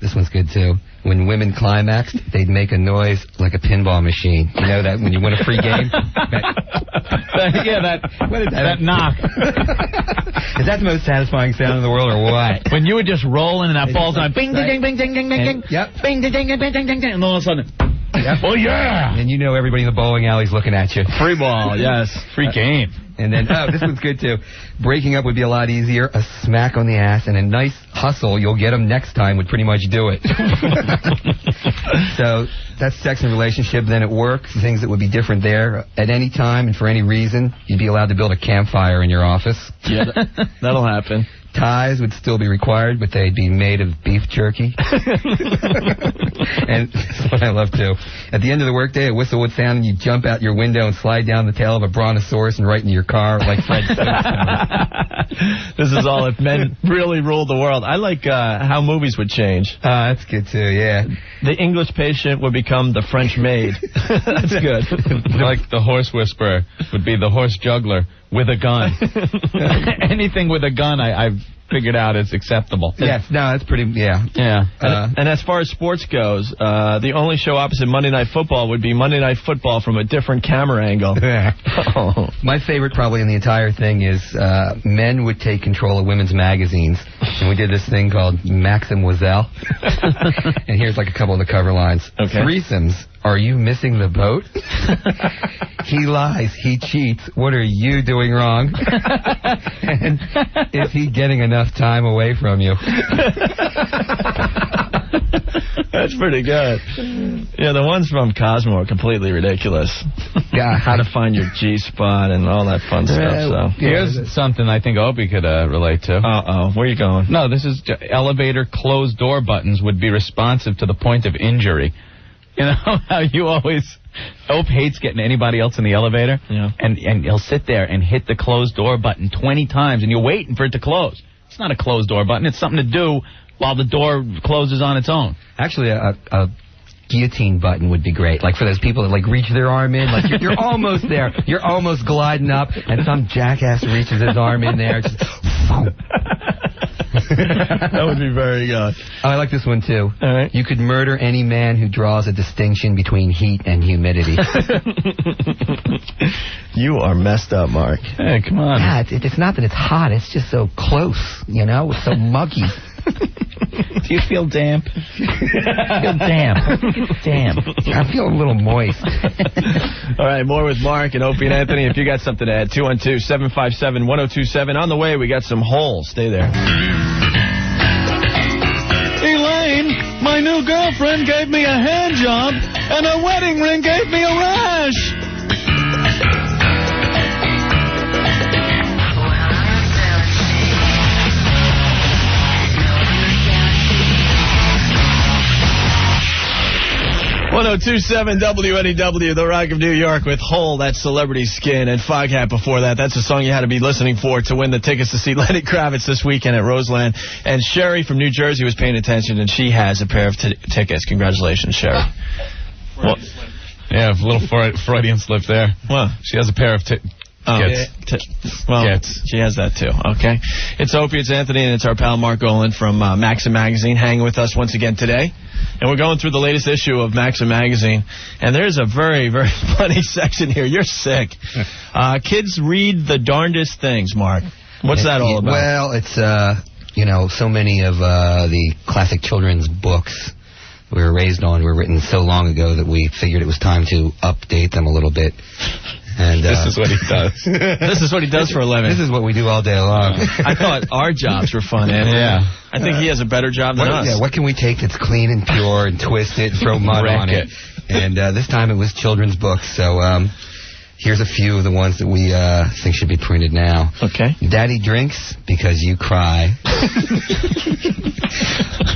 this one's good, too. When women climaxed, they'd make a noise like a pinball machine. You know that when you win a free game? That knock. Is that the most satisfying sound in the world, or what? When you were just rolling and that falls on, bing, ding, ding, ding, ding, ding, ding, yep. Bing, ding, ding, ding, ding, ding, ding, and all of a sudden, yep. Oh, yeah. And you know everybody in the bowling alley's looking at you. Free ball, yes. Free game. And then, oh, this one's good, too. Breaking up would be a lot easier. A smack on the ass and a nice hustle, you'll get them next time, would pretty much do it. So that's sex and relationship. Then at work, things that would be different there. At any time and for any reason, you'd be allowed to build a campfire in your office. Yeah, that'll happen. Ties would still be required, but they'd be made of beef jerky. And this is what I love, too. At the end of the workday, a whistle would sound, and you'd jump out your window and slide down the tail of a brontosaurus and right into your car like Fred Flintstone. This is all if men really ruled the world. I like how movies would change. That's good, too, yeah. The English patient would become the French maid. That's good. Like the horse whisperer would be the horse juggler with a gun. Anything with a gun, I've figured out is acceptable. Yes, no, that's pretty, yeah. Yeah. And as far as sports goes, the only show opposite Monday Night Football would be Monday Night Football from a different camera angle. Oh. My favorite probably in the entire thing is men would take control of women's magazines. And we did this thing called Maxim Wazelle. And here's like a couple of the cover lines. Okay. Threesomes. Are you missing the boat? He lies. He cheats. What are you doing wrong? And is he getting enough enough time away from you. That's pretty good. Yeah, the ones from Cosmo are completely ridiculous. Yeah, how to find your G-spot and all that fun stuff. So here's something I think Opie could relate to. Where are you going? No, this is elevator closed door buttons would be responsive to the point of injury. You know how you always... Ope hates getting anybody else in the elevator, and he'll sit there and hit the closed door button 20 times, and you're waiting for it to close. It's not a closed door button. It's something to do while the door closes on its own. Actually, a guillotine button would be great. Like for those people that like reach their arm in, like you're almost there. You're almost gliding up, and some jackass reaches his arm in there. Just, that would be very good. Oh, I like this one, too. All right. You could murder any man who draws a distinction between heat and humidity. You are messed up, Mark. Hey, come on. Yeah, it's not that it's hot. It's just so close, you know? It's so muggy. Do you feel damp? I feel damp. Damp. I feel a little moist. All right, more with Mark and Opie and Anthony. If you got something to add, 212-757-1027. On the way, we got some holes. Stay there. Elaine, my new girlfriend gave me a hand job, and her wedding ring gave me a rash. 1027 WNEW, The Rock of New York with Hole, that's Celebrity Skin, and Foghat before that. That's a song you had to be listening for to win the tickets to see Lenny Kravitz this weekend at Roseland. And Sherry from New Jersey was paying attention, and she has a pair of tickets. Congratulations, Sherry. Well, yeah, a little Freudian slip there. Well, she has a pair of tickets. She has that too. Okay. It's Opie, it's Anthony, and it's our pal Mark Golan from Maxim magazine hanging with us once again today. And we're going through the latest issue of Maxim magazine, and there's a very, very funny section here. You're sick. Kids read the darndest things, Mark. What's that all about? Well, it's, so many of the classic children's books we were raised on were written so long ago that we figured it was time to update them a little bit. And this is what he does. This is what he does for a living. This is what we do all day long. I thought our jobs were fun, and I think he has a better job than us. Yeah, what can we take that's clean and pure and twist it and throw mud on it? And this time it was children's books, so here's a few of the ones that we think should be printed now. Okay. Daddy drinks because you cry.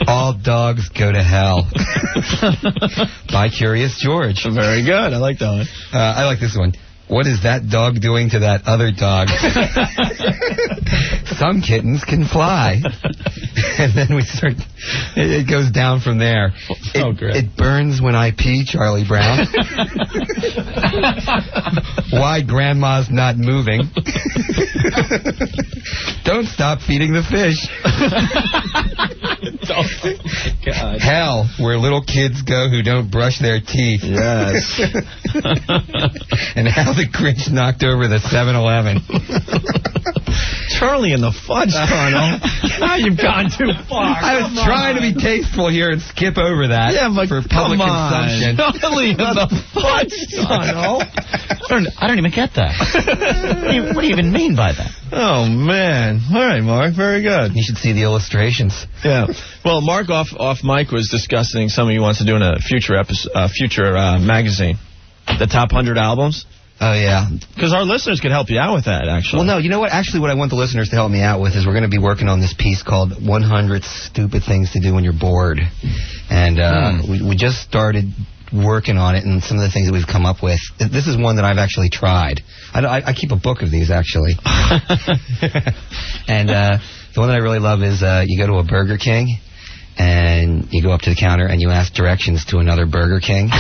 All dogs go to hell. By Curious George. Very good. I like that one. I like this one. What is that dog doing to that other dog? Some kittens can fly. And then we start, it goes down from there. It burns when I pee, Charlie Brown. Why Grandma's not moving. Don't stop feeding the fish. God. Hell, where little kids go who don't brush their teeth. Yes. And how the Grinch knocked over the 7-Eleven. Charlie and the Fudge Tunnel. Now you've gone too far. I was trying to be tasteful here and skip over that for public consumption. Charlie and the Fudge Tunnel. I don't even get that. What do you even mean by that? Oh, man. All right, Mark. Very good. You should see the illustrations. Yeah. Well, Mark off mic was discussing something he wants to do in a future magazine. The top 100 albums. Oh, yeah. Because our listeners could help you out with that, actually. Well, no, you know what? Actually, what I want the listeners to help me out with is we're going to be working on this piece called 100 Stupid Things to Do When You're Bored. And we just started working on it, and some of the things that we've come up with. This is one that I've actually tried. I keep a book of these, actually. And the one that I really love is you go to a Burger King, and you go up to the counter and you ask directions to another Burger King,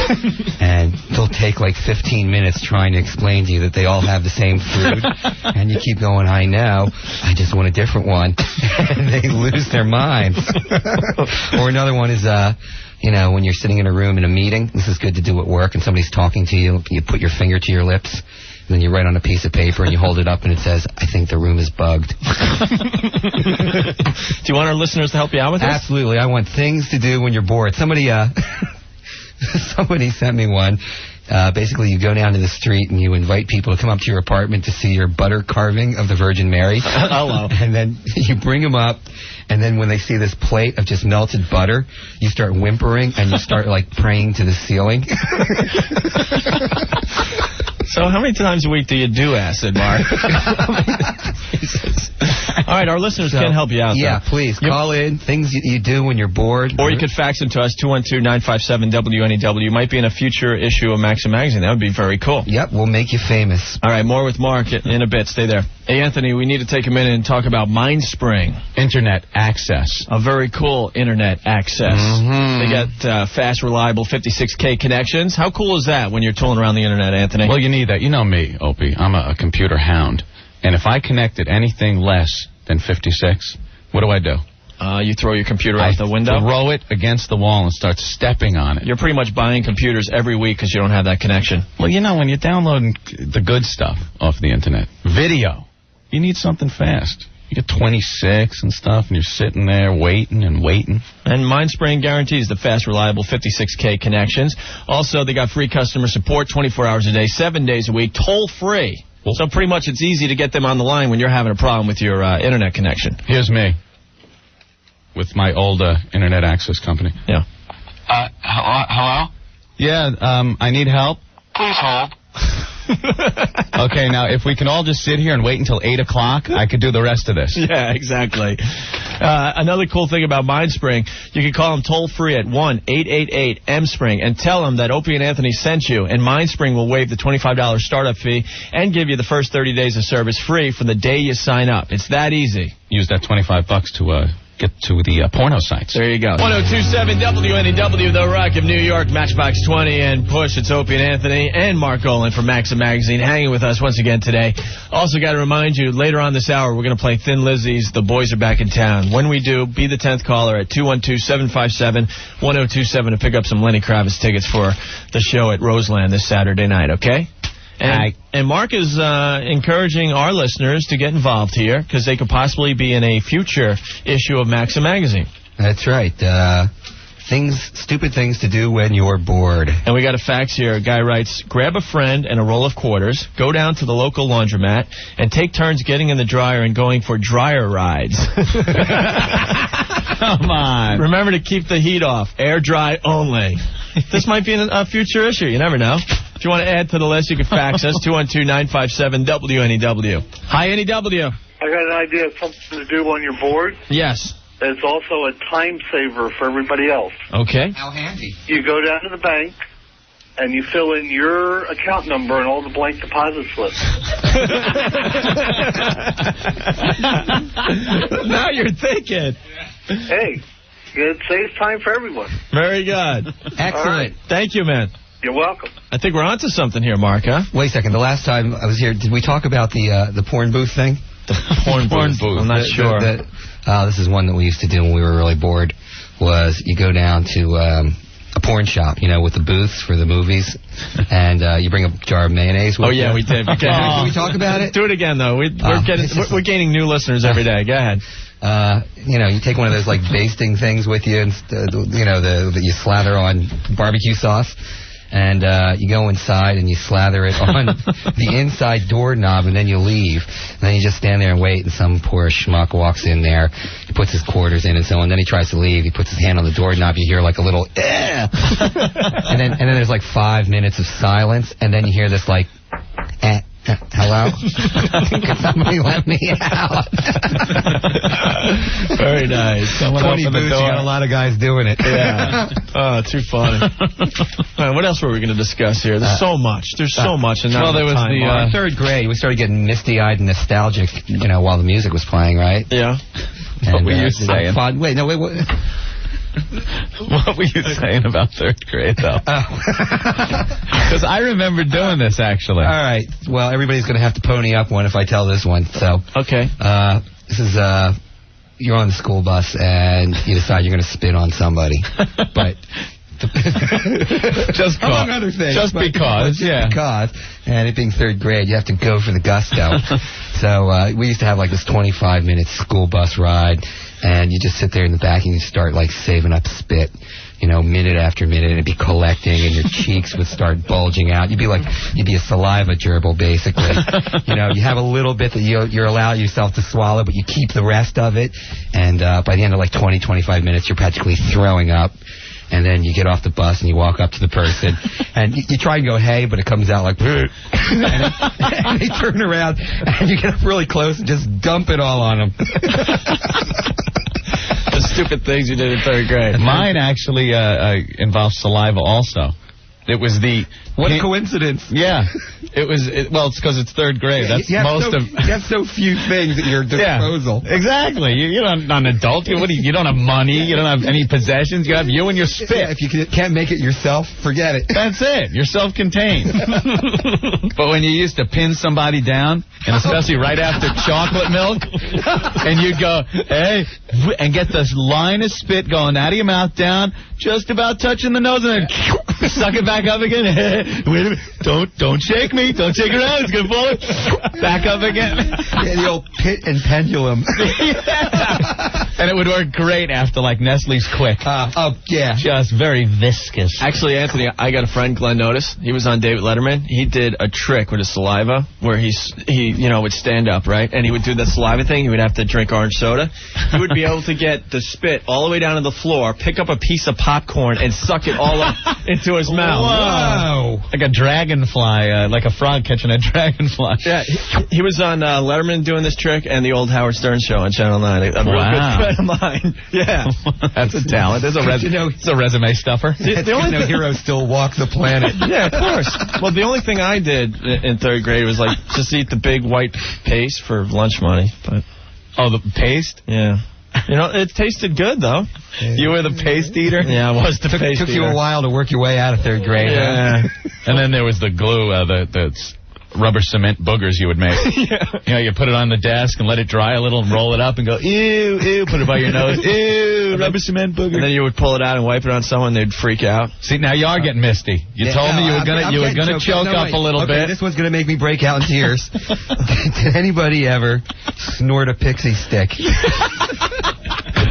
and they'll take like 15 minutes trying to explain to you that they all have the same food, and you keep going, I know, I just want a different one, and they lose their minds. Or another one is, when you're sitting in a room in a meeting, this is good to do at work, and somebody's talking to you, you put your finger to your lips, and then you write on a piece of paper and you hold it up and it says, I think the room is bugged. Do you want our listeners to help you out with this? Absolutely. I want things to do when you're bored. Somebody somebody sent me one. Basically, you go down to the street and you invite people to come up to your apartment to see your butter carving of the Virgin Mary. Hello. And then you bring them up, and then when they see this plate of just melted butter, you start whimpering and you start, like, praying to the ceiling. So how many times a week do you do acid, Mark? Jesus. All right, our listeners can help you out. Yeah, please. Call in. Things you do when you're bored. Or you could fax them to us, 212-957-WNEW. Might be in a future issue of Maxim Magazine. That would be very cool. Yep, we'll make you famous. All right, more with Mark in a bit. Stay there. Hey, Anthony, we need to take a minute and talk about MindSpring. Internet access. A very cool internet access. Mm-hmm. They got fast, reliable 56K connections. How cool is that when you're tooling around the internet, Anthony? Well, you need that. You know me, Opie. I'm a computer hound. And if I connected anything less than 56, what do? You throw your computer out the window? Throw it against the wall and start stepping on it. You're pretty much buying computers every week because you don't have that connection. Well, you know, when you're downloading the good stuff off the internet, video, you need something fast. You get 26 and stuff, and you're sitting there waiting and waiting. And MindSpring guarantees the fast, reliable 56K connections. Also, they got free customer support 24 hours a day, 7 days a week, toll-free. So pretty much it's easy to get them on the line when you're having a problem with your internet connection. Here's me with my old internet access company. Yeah. Hello? Yeah, I need help. Please hold. Okay, now, if we can all just sit here and wait until 8 o'clock, I could do the rest of this. Yeah, exactly. Another cool thing about MindSpring, you can call them toll-free at 1-888-M-SPRING and tell them that Opie and Anthony sent you, and MindSpring will waive the $25 startup fee and give you the first 30 days of service free from the day you sign up. It's that easy. Use that $25 to get to the porno sites. There you go. 102.7 WNEW, The Rock of New York, Matchbox 20, and Push. It's Opie and Anthony and Mark Olin from Maxim Magazine hanging with us once again today. Also got to remind you, later on this hour, we're going to play Thin Lizzy's The Boys Are Back in Town. When we do, be the 10th caller at 212-757-1027 to pick up some Lenny Kravitz tickets for the show at Roseland this Saturday night, okay? And Mark is encouraging our listeners to get involved here because they could possibly be in a future issue of Maxim Magazine. That's right. Stupid things to do when you're bored. And we got a fax here. A guy writes, grab a friend and a roll of quarters, go down to the local laundromat, and take turns getting in the dryer and going for dryer rides. Come on. Remember to keep the heat off. Air dry only. This might be a future issue. You never know. If you want to add to the list, you can fax us, 212-957-WNEW. Hi, NEW. I got an idea of something to do when you're bored. Yes. It's also a time saver for everybody else. Okay. How handy. You go down to the bank, and you fill in your account number and all the blank deposit slips. Now you're thinking. Hey, it saves time for everyone. Very good. Excellent. Right. Thank you, man. You're welcome. I think we're onto something here, Mark, huh? Wait a second. The last time I was here, did we talk about the porn booth thing? The porn booth. I'm not sure. This is one that we used to do when we were really bored, was you go down to a porn shop, you know, with the booths for the movies, and you bring a jar of mayonnaise with you. Yeah, we did. Okay. Can we talk about it? Do it again, though. We're gaining new listeners every day. Go ahead. You know, you take one of those, like, basting things with you, and, you know, that you slather on barbecue sauce. And you go inside and you slather it on the inside doorknob, and then you leave. And then you just stand there and wait, and some poor schmuck walks in there. He puts his quarters in and so on. Then he tries to leave. He puts his hand on the doorknob. You hear like a little, and then there's like 5 minutes of silence, and then you hear this like, hello? Could somebody let me out? Very nice. 20 booths, you got a lot of guys doing it. Yeah. Oh, too funny. Right, what else were we going to discuss here? There's so much. There's so much. And there was the third grade. We started getting misty-eyed and nostalgic, you know, while the music was playing, right? Yeah. And, what were you saying? Wait. What were you saying about third grade, though? Because I remember doing this, actually. All right. Well, everybody's going to have to pony up one if I tell this one. So, okay. This is, you're on the school bus, and you decide you're going to spit on somebody. But Just among other things. Just because, yeah. Because, and it being third grade, you have to go for the gusto. So we used to have like this 25-minute school bus ride, and you just sit there in the back and you start like saving up spit. You know, minute after minute, and it'd be collecting, and your cheeks would start bulging out. You'd be a saliva gerbil, basically. You know, you have a little bit that you're allowed yourself to swallow, but you keep the rest of it. And by the end of like 20, 25 minutes, you're practically throwing up. And then you get off the bus and you walk up to the person, and you try and go, hey, but it comes out like, and they turn around, and you get up really close and just dump it all on them. The stupid things you did in third grade. Mine actually involves saliva also. It was the... What a coincidence. Yeah. It's because it's third grade. That's you have so few things at your disposal. Yeah, exactly. You're not an adult. You don't have money. You don't have any possessions. You have you and your spit. Yeah, if you can't make it yourself, forget it. That's it. You're self-contained. But when you used to pin somebody down, and especially right after chocolate milk, and you'd go, hey, and get this line of spit going out of your mouth down, just about touching the nose, and then suck it back up again. Wait a minute. Don't shake me. Don't shake around. It's going to fall back up again. Yeah, the old pit and pendulum. Yeah. And it would work great after, like, Nestle's Quick. Yeah. Just very viscous. Actually, Anthony, I got a friend, Glenn Otis. He was on David Letterman. He did a trick with his saliva where he would stand up, right? And he would do the saliva thing. He would have to drink orange soda. He would be able to get the spit all the way down to the floor, pick up a piece of popcorn, and suck it all up into his mouth. Wow. Like a dragonfly, like a frog catching a dragonfly. Yeah, he was on Letterman doing this trick and the old Howard Stern show on Channel 9. A real good friend of mine. Yeah. That's a talent. There's it's a resume stuffer. The only heroes still walk the planet. Yeah, of course. Well, the only thing I did in third grade was like just eat the big white paste for lunch money. But the paste? Yeah. You know, it tasted good, though. You were the paste eater? Yeah, I was the paste eater. Took you a while to work your way out of third grade. Yeah. Huh? And then there was the glue, the rubber cement boogers you would make. Yeah. You know, you put it on the desk and let it dry a little and roll it up and go, ew, ew, put it by your nose, ew, rubber cement booger. And then you would pull it out and wipe it on someone, they'd freak out. See, now you are getting misty. You told me you were gonna choke up a little bit. This one's gonna make me break out in tears. Did anybody ever snort a pixie stick?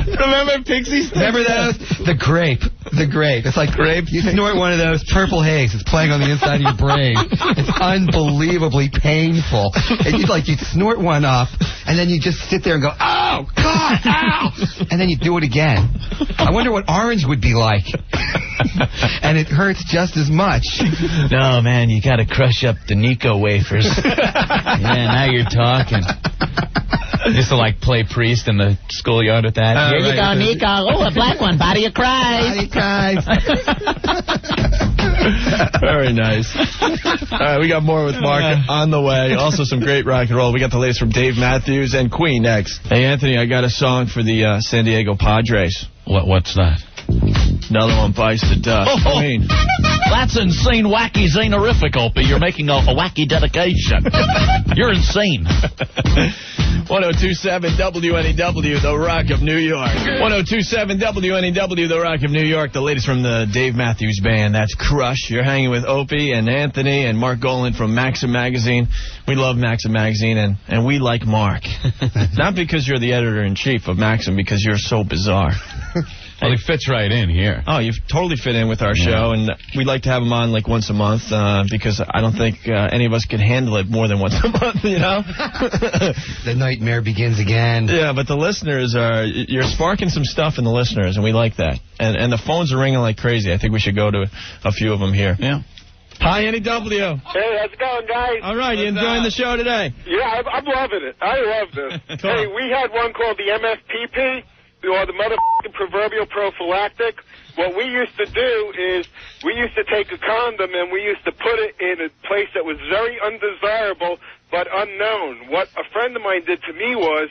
Remember pixie sticks? Remember those? The grape. It's like grape. You snort one of those, purple haze. It's playing on the inside of your brain. It's unbelievably painful. And you'd snort one up, and then you just sit there and go, oh, God, ow! And then you do it again. I wonder what orange would be like. And it hurts just as much. No, man, you got to crush up the Nico wafers. Yeah, now you're talking. Used to, like, play priest in the schoolyard with that. Here you go, Nico. Oh, a black one. Body of Christ. Body of Christ. Very nice. All right, we got more with Mark on the way. Also some great rock and roll. We got the latest from Dave Matthews and Queen next. Hey, Anthony, I got a song for the San Diego Padres. What's that? Another one bites the dust. Queen. That's insane, wacky, zanerific, Opie. You're making a wacky dedication. You're insane. 1027 WNEW, The Rock of New York. 1027 WNEW, The Rock of New York. The latest from the Dave Matthews Band. That's Crush. You're hanging with Opie and Anthony and Mark Golan from Maxim Magazine. We love Maxim Magazine, and we like Mark. Not because you're the editor-in-chief of Maxim, because you're so bizarre. Well, he fits right in here. Oh, you totally fit in with our show, and we like to have him on like once a month because I don't think any of us can handle it more than once a month, you know? The nightmare begins again. Yeah, but the listeners you're sparking some stuff in the listeners, and we like that. And the phones are ringing like crazy. I think we should go to a few of them here. Yeah. Hi, NEW. Hey, how's it going, guys? All right, you enjoying the show today? Yeah, I'm loving it. I love this. Cool. Hey, we had one called the MFPP, or the motherfucking proverbial prophylactic. What we used to do is we used to take a condom and we used to put it in a place that was very undesirable but unknown. What a friend of mine did to me was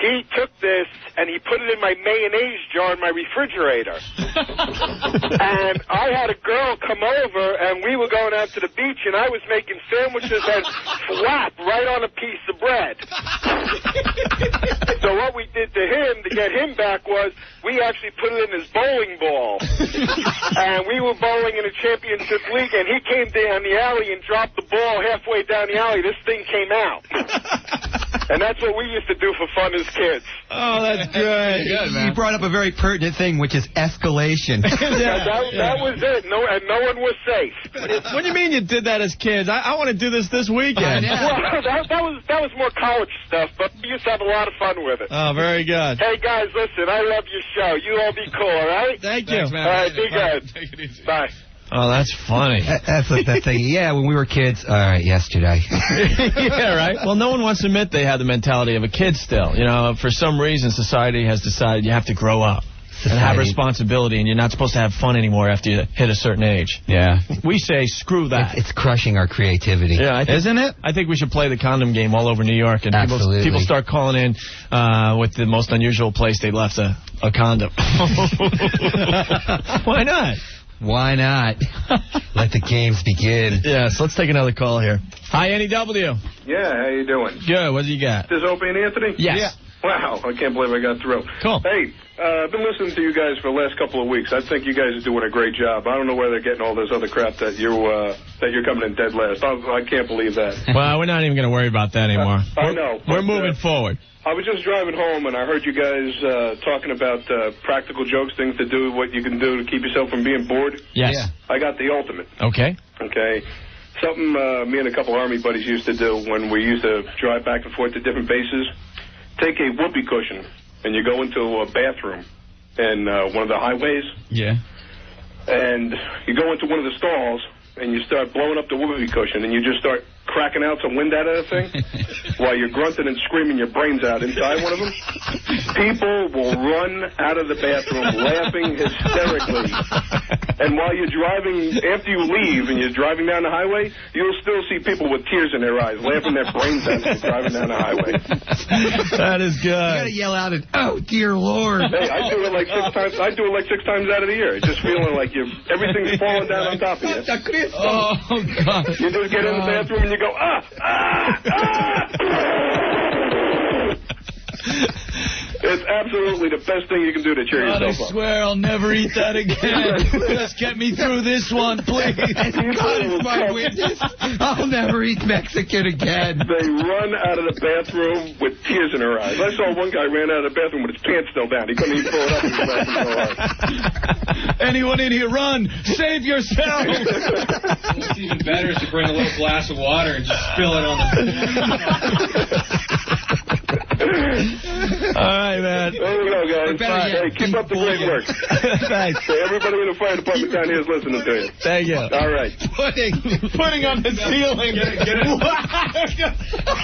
he took this and he put it in my mayonnaise jar in my refrigerator. And I had a girl come over, and we were going out to the beach, and I was making sandwiches and flap right on a piece of bread. So what we did to him to get him back was we actually put it in his bowling ball. And we were bowling in a championship league, and he came down the alley and dropped the ball halfway down the alley. This thing came out. And that's what we used to do for fun as kids. Oh, that's good. You brought up a very pertinent thing, which is escalation. That was it. No one was safe. What do you mean you did that as kids? I want to do this weekend. Well, that was more college stuff, but we used to have a lot of fun with it. Oh, very good. Hey, guys, listen, I love your show. You all be cool, all right? Thank you. Thanks, man. All right, be good. Take it easy. Bye. Oh, that's funny. That's like that thing. Yeah, when we were kids. All right, yesterday. Yeah, right. Well, no one wants to admit they have the mentality of a kid still. You know, for some reason, society has decided you have to grow up and have responsibility, and you're not supposed to have fun anymore after you hit a certain age. Yeah. We say, screw that. It's crushing our creativity. Yeah, Isn't it? I think we should play the condom game all over New York, and people start calling in with the most unusual place they left a condom. Why not? Why not? Let the games begin. Yes, let's take another call here. Hi, NEW. Yeah, how you doing? Good. What do you got? This Opie and Anthony? Yes. Yeah. Wow, I can't believe I got through. Cool. Hey, I've been listening to you guys for the last couple of weeks. I think you guys are doing a great job. I don't know where they're getting all this other crap that you're coming in dead last. I can't believe that. Well, we're not even going to worry about that anymore. I know. We're moving forward. I was just driving home, and I heard you guys talking about practical jokes, things to do, what you can do to keep yourself from being bored. Yes. Yeah. I got the ultimate. Okay. Okay. Something me and a couple Army buddies used to do when we used to drive back and forth to different bases. Take a whoopee cushion, and you go into a bathroom in one of the highways. Yeah. And you go into one of the stalls, and you start blowing up the whoopee cushion, and you just start cracking out some wind out of the thing while you're grunting and screaming your brains out inside one of them. People will run out of the bathroom laughing hysterically. And while you're driving, after you leave and you're driving down the highway, you'll still see people with tears in their eyes laughing their brains out as you're driving down the highway. That is good. You gotta yell out, "Oh dear Lord!" Hey, I do it like 6 times. I do it like 6 times out of the year. It's just feeling like everything's falling down on top of you. Oh God! You just get in the bathroom and you go, It's absolutely the best thing you can do to cheer yourself up. I swear I'll never eat that again. Just get me through this one, please. God is my witness. I'll never eat Mexican again. They run out of the bathroom with tears in their eyes. I saw one guy ran out of the bathroom with his pants still down. He couldn't even pull it up. He was laughing so hard. Anyone in here, run! Save yourself! What's even better is to bring a little glass of water and just spill it on the... All right, man. There we go, guys. Hey, keep up the great work. Thanks. Hey, everybody in the fire department down here is listening to you. Thank you. All right. Putting on the ceiling. Get it.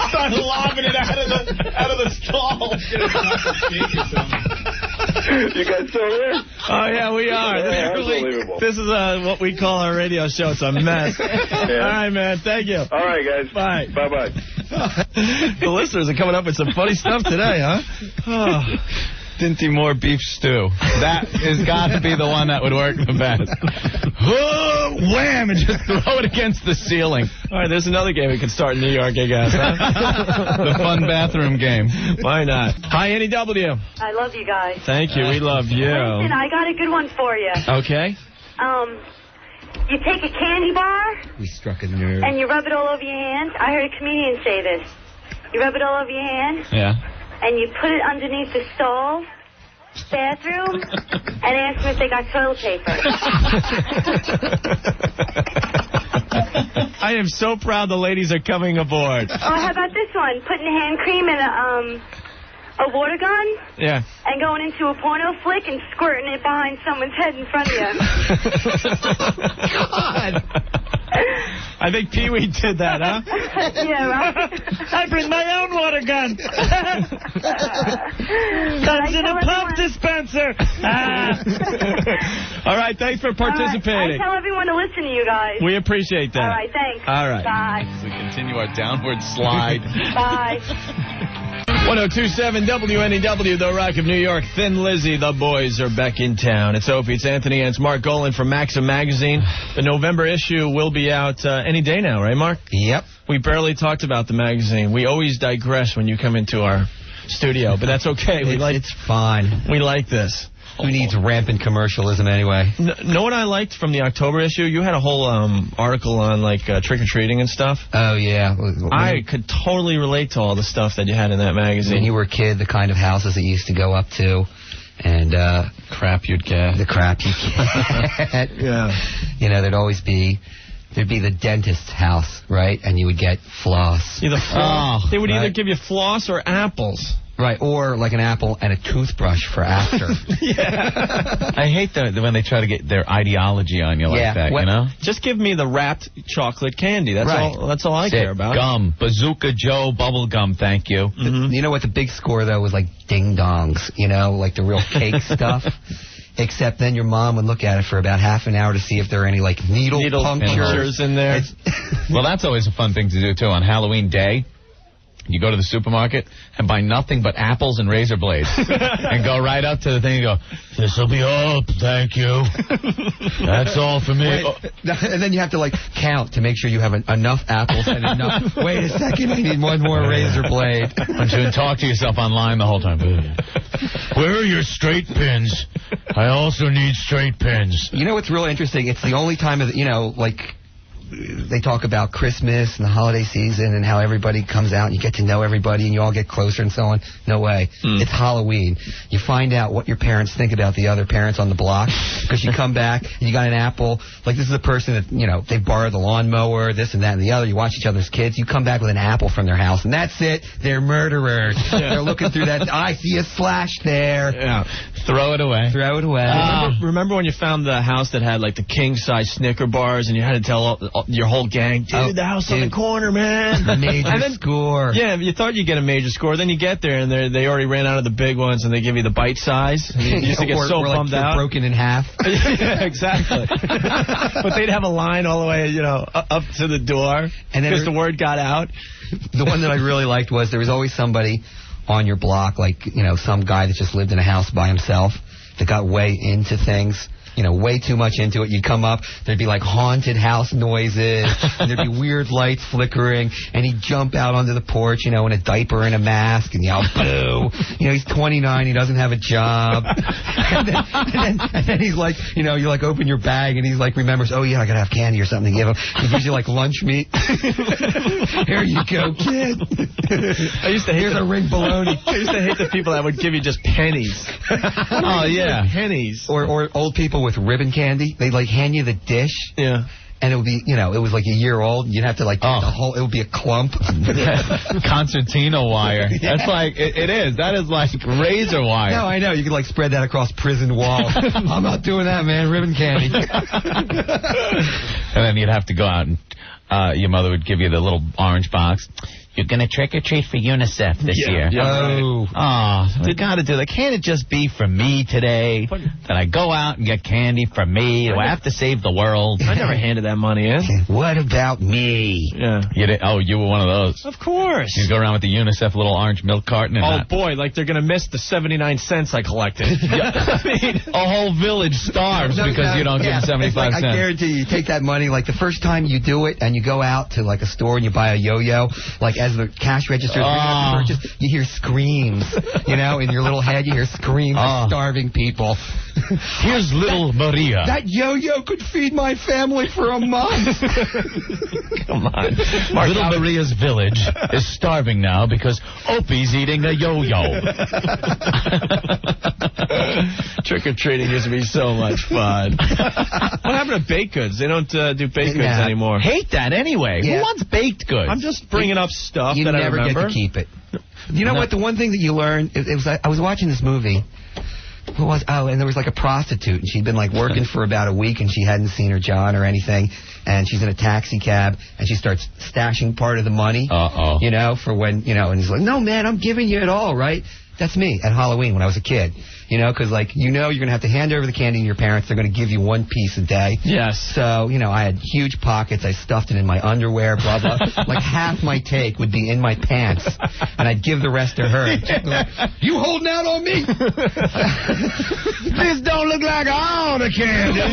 Start lobbing it out of the stall. You guys still there? Oh, yeah, we are. Yeah, unbelievable. This is what we call our radio show. It's a mess. Yeah. All right, man. Thank you. All right, guys. Bye. Bye-bye. The listeners are coming up with some funny stuff today, huh? Oh. Dinty Moore beef stew. That has got to be the one that would work the best. Oh, wham! And just throw it against the ceiling. All right, there's another game we could start in New York, I guess, huh? The fun bathroom game. Why not? Hi, NEW. I love you guys. Thank you. We love you. Listen, I got a good one for you. Okay. You take a candy bar. We struck a nerve. And you rub it all over your hands. I heard a comedian say this. You rub it all over your hands. Yeah. And you put it underneath the stall, bathroom, and ask them if they got toilet paper. I am so proud the ladies are coming aboard. Oh, how about this one? Putting hand cream in a water gun? Yeah. And going into a porno flick and squirting it behind someone's head in front of you. God. I think Pee-wee did that, huh? Yeah, right? I bring my own water gun. Comes in a pump dispenser. All right, thanks for participating. I tell everyone to listen to you guys. We appreciate that. All right, thanks. All right. Bye. As we continue our downward slide. Bye. 1027 WNEW, The Rock of New York. Thin Lizzy, the boys are back in town. It's Opie, it's Anthony, and it's Mark Golan from Maxim magazine. The November issue will be out any day now, right, Mark? Yep. We barely talked about the magazine. We always digress when you come into our studio, but that's okay. It's fine. We like this. Who needs rampant commercialism anyway? Know what I liked from the October issue? You had a whole article on like trick-or-treating and stuff. Oh, yeah. I could totally relate to all the stuff that you had in that magazine. When you were a kid, the kind of houses that you used to go up to, and crap you'd get. The crap you'd get. Yeah. You know, there'd be the dentist's house, right? And you would get floss. They would either give you floss or apples. Right, or like an apple and a toothbrush for after. Yeah. I hate when they try to get their ideology on you like that, you know? Just give me the wrapped chocolate candy. That's all I care about. Gum. Bazooka Joe bubble gum, thank you. Mm-hmm. You know what the big score, though, was like ding-dongs, you know, like the real cake stuff. Except then your mom would look at it for about half an hour to see if there are any, like, needle punctures in there. Well, that's always a fun thing to do, too. On Halloween Day, you go to the supermarket and buy nothing but apples and razor blades. And go right up to the thing and go, "This'll be all, thank you. That's all for me." And then you have to, like, count to make sure you have enough apples and enough. Wait a second, I need one more razor blade. And you talk to yourself online the whole time. Where are your straight pins? I also need straight pins. You know what's real interesting? It's the only time of, you know, like, they talk about Christmas and the holiday season and how everybody comes out and you get to know everybody and you all get closer and so on. No way. It's Halloween. You find out what your parents think about the other parents on the block because you come back and you got an apple. Like, this is a person that, you know, they borrowed the lawnmower, this and that and the other. You watch each other's kids. You come back with an apple from their house and that's it. They're murderers. Yeah. They're looking through that. I see a slash there. Yeah. Throw it away. Throw it away. Remember when you found the house that had, like, the king-size Snicker bars and you had to tell your whole gang, the house on the corner, man. Major score. Yeah, you thought you'd get a major score. Then you get there, and they already ran out of the big ones, and they give you the bite size. And you used to get so bummed out. Broken in half. Yeah, exactly. But they'd have a line all the way, you know, up to the door because the word got out. The one that I really liked was there was always somebody on your block, like, you know, some guy that just lived in a house by himself that got way into things. You know, way too much into it. You'd come up, there'd be like haunted house noises, and there'd be weird lights flickering, and he'd jump out onto the porch, you know, in a diaper and a mask, and yell, boo. You know, he's 29, he doesn't have a job. and then he's like, you know, you like open your bag, and he's like, remembers, oh yeah, I gotta have candy or something to give him. He gives you like lunch meat. Here you go, kid. I used to hate Here's a ring bologna. I used to hate the people that would give you just pennies. Oh yeah, pennies. Or old people with ribbon candy. They'd like hand you the dish. Yeah. And it would be, you know, it was like a year old. You'd have to like take the whole, it would be a clump. Concertina wire. Yeah. That's like, it is. That is like razor wire. No, I know. You could like spread that across prison walls. I'm not doing that, man. Ribbon candy. And then you'd have to go out and your mother would give you the little orange box. You're going to trick-or-treat for UNICEF this year. Yeah, we got to do that. Can't it just be for me today? That I go out and get candy for me? Do I have to save the world? I never handed that money in. What about me? Yeah. You did, you were one of those. Of course. You go around with the UNICEF little orange milk carton. And boy, like they're going to miss the 79 cents I collected. I mean, a whole village starves because you don't give them 75 cents. I guarantee you take that money, like the first time you do it and you go out to like a store and you buy a yo-yo, like as the cash register purchase, you hear screams, you know, in your little head you hear screams of starving people. Here's little Maria. That yo-yo could feed my family for a month. Come on. Little Maria's village is starving now because Opie's eating a yo-yo. Trick-or-treating used to be so much fun. What happened to baked goods? They don't do baked goods anymore. Hate that anyway. Yeah. Who wants baked goods? I'm just bringing up stuff you that I never remember. get to keep it. You know what? The one thing that you learn, I was watching this movie. Who was? Oh, and there was like a prostitute, and she'd been like working for about a week, and she hadn't seen her John or anything. and she's in a taxi cab, and she starts stashing part of the money, you know, for when, you know, and he's like, no, man, I'm giving you it all, right? That's me at Halloween when I was a kid. You know, because, like, you know you're going to have to hand over the candy to your parents. They're going to give you one piece a day. Yes. So, you know, I had huge pockets. I stuffed it in my underwear, blah, blah. Like, half my take would be in my pants, and I'd give the rest to her. Like, you holding out on me? This don't look like all the candy.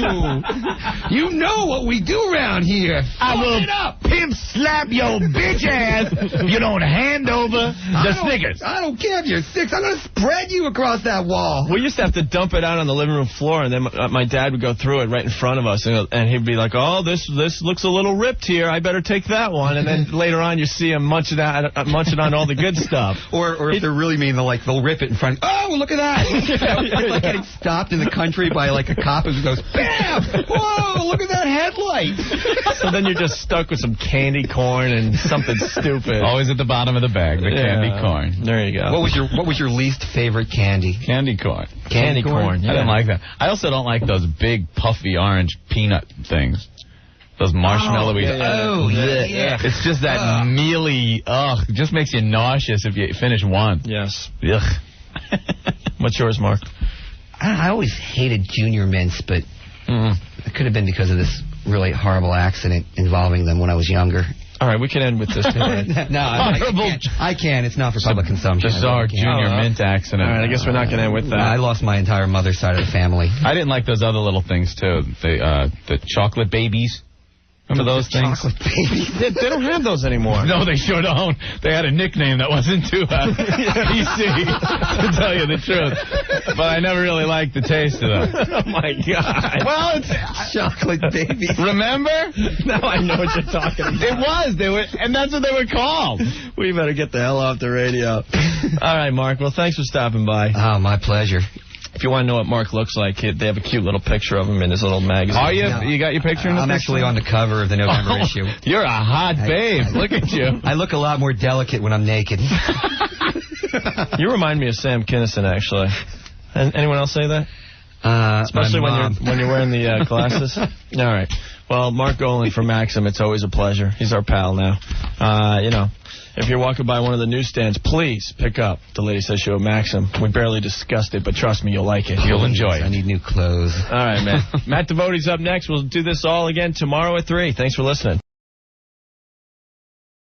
You know what we do around here. I will pimp slap your bitch ass if you don't hand over the Snickers. I don't care if you're 6. I'm going to spread you across that wall. We used to have to dump it out on the living room floor, and then my dad would go through it right in front of us, and he'd be like, oh, this looks a little ripped here. I better take that one. And then later on, you see him munching on all the good stuff. Or if they're really mean, they'll rip it in front. Oh, look at that. It's like getting stopped in the country by, like, a cop who goes, bam! Whoa, look at that headlight. So then you're just stuck with some candy corn and something stupid. Always at the bottom of the bag, the candy corn. There you go. What was your least favorite candy? Candy corn. Candy corn. Yeah. I didn't like that. I also don't like those big puffy orange peanut things. Those marshmallowy. Yeah. It's just that mealy. Ugh, it just makes you nauseous if you finish one. Yes. Ugh. What's yours, Mark? I always hated Junior Mints, but it could have been because of this really horrible accident involving them when I was younger. All right, we can end with this. No, I can't. It's not for public consumption. Bizarre Junior Mint accident. All right, I guess we're not going to end with that. I lost my entire mother's side of the family. I didn't like those other little things, too. The chocolate babies. Remember those things? Chocolate babies. They don't have those anymore. No, they sure don't. They had a nickname that wasn't too PC, to tell you the truth. But I never really liked the taste of them. Oh, my God. Well, it's chocolate babies. Remember? Now I know what you're talking about. It was. And that's what they were called. We better get the hell off the radio. All right, Mark. Well, thanks for stopping by. Oh, my pleasure. If you want to know what Mark looks like, they have a cute little picture of him in his little magazine. Are you? No. You got your picture in the I'm actually on the cover of the November issue. You're a hot babe. Look at you. I look a lot more delicate when I'm naked. You remind me of Sam Kinison, actually. Anyone else say that? Especially when you're wearing the glasses. All right. Well, Mark Golan from Maxim, it's always a pleasure. He's our pal now. You know, if you're walking by one of the newsstands, please pick up the latest issue of Maxim. We barely discussed it, but trust me, you'll like it. You'll enjoy it. I need new clothes. All right, man. Matt Devote's up next. We'll do this all again tomorrow at 3. Thanks for listening.